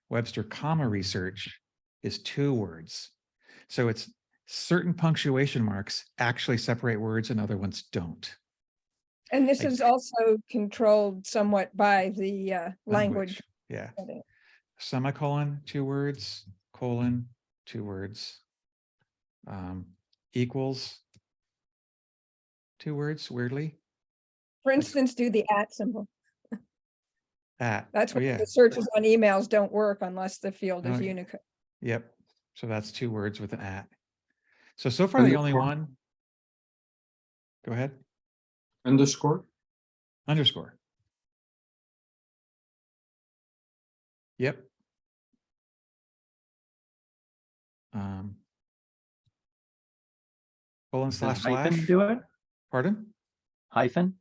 Webster comma research is 2 words. So it's certain punctuation marks actually separate words and other ones don't. And this Like- is also controlled somewhat by the language. Yeah. setting. Semicolon, 2 words, colon, 2 words. Equals 2 words, weirdly. For instance, do the @ symbol. At. That's Oh, when yeah. the searches on emails don't work unless the field is Oh, yeah. Unicode. Yep. So that's 2 words with an at. So far the only Underscore. one. Go ahead. Underscore. Underscore. Yep. Colon Does slash hyphen slash. do it? Pardon? Hyphen?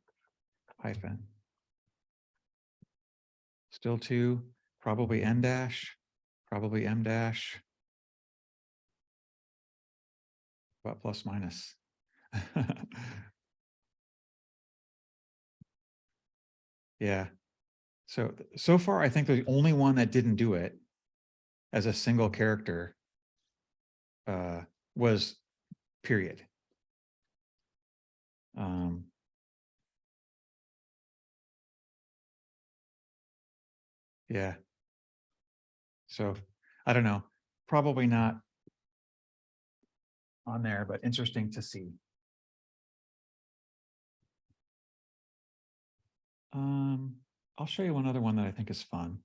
Hyphen. Still 2, probably N dash, probably M dash. But plus minus. Yeah. So far, I think the only one that didn't do it as a single character was period. Yeah. So I don't know, probably not on there, but interesting to see. I'll show you one other one that I think is fun.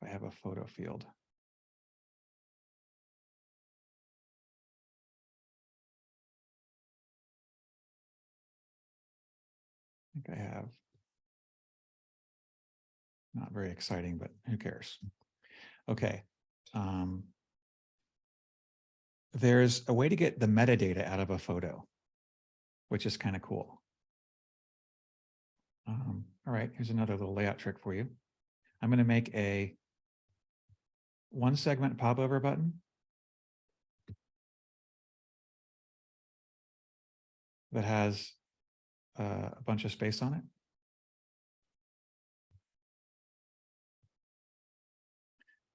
If I have a photo field. I think I have. Not very exciting, but who cares? Okay. There's a way to get the metadata out of a photo, which is kind of cool. All right, here's another little layout trick for you. I'm going to make a 1 segment popover button that has a bunch of space on it.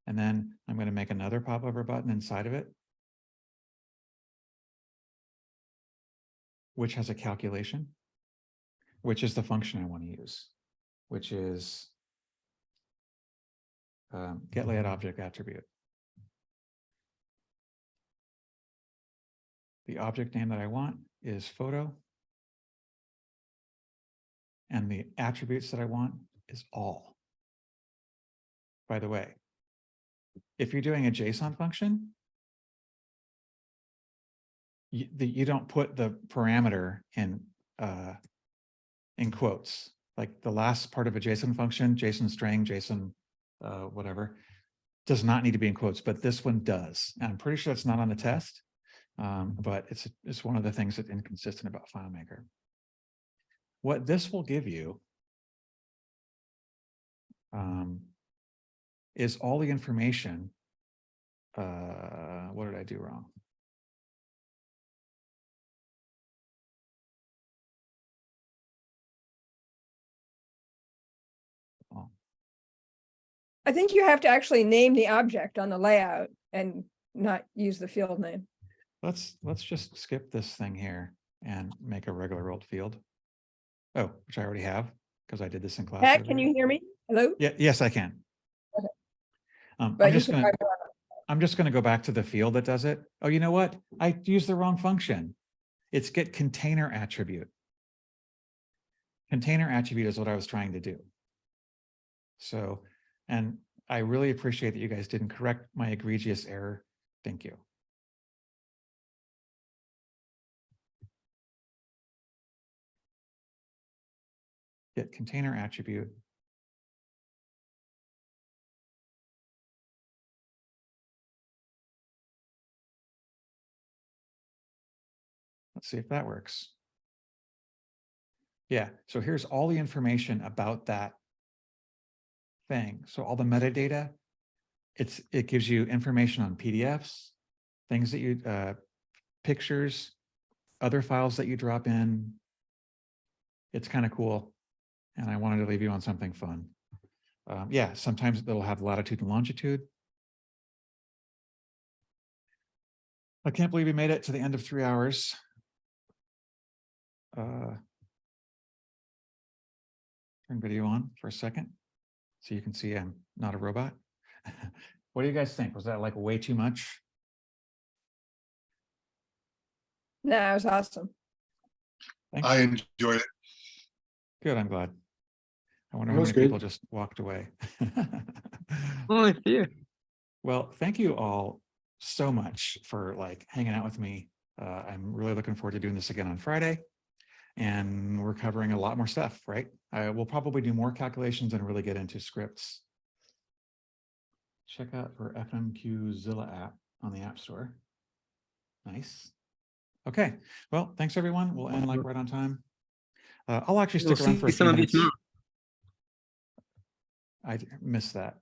And then I'm going to make another popover button inside of it, which has a calculation, which is the function I want to use, which is get layout object attribute. The object name that I want is photo. And the attributes that I want is all. By the way, if you're doing a JSON function, you don't put the parameter in quotes. Like the last part of a JSON function, JSON string, JSON whatever, does not need to be in quotes, but this one does. And I'm pretty sure it's not on the test, but it's one of the things that's inconsistent about FileMaker. What this will give you is all the information. What did I do wrong? Oh. I think you have to actually name the object on the layout and not use the field name. Let's just skip this thing here and make a regular old field. Oh, which I already have because I did this in class. Pat, can earlier. you hear me? Hello? Yeah, yes, I can. Okay. I'm But you just can gonna, try more. I'm just gonna go back to the field that does it. Oh, you know what? I used the wrong function. It's get container attribute. Container attribute is what I was trying to do. So, and I really appreciate that you guys didn't correct my egregious error. Thank you. Get container attribute. Let's see if that works. Yeah, so here's all the information about that thing. So all the metadata, it gives you information on PDFs, things that you, pictures, other files that you drop in. It's kind of cool. And I wanted to leave you on something fun. Yeah, sometimes it'll have latitude and longitude. I can't believe we made it to the end of 3 hours. Turn video on for a second so you can see I'm not a robot. What do you guys think? Was that like way too much? No, it was awesome. Thanks. I enjoyed it. Good, I'm glad. I wonder That how was many people good. just walked away. Only a few. Well, thank you all so much for like hanging out with me. I'm really looking forward to doing this again on Friday. And we're covering a lot more stuff, right? We'll probably do more calculations and really get into scripts. Check out for FMQZilla app on the App Store. Nice. Okay, well, thanks everyone. We'll end like right on time. I'll actually We'll stick around see for a few some of you minutes. tomorrow. I missed that.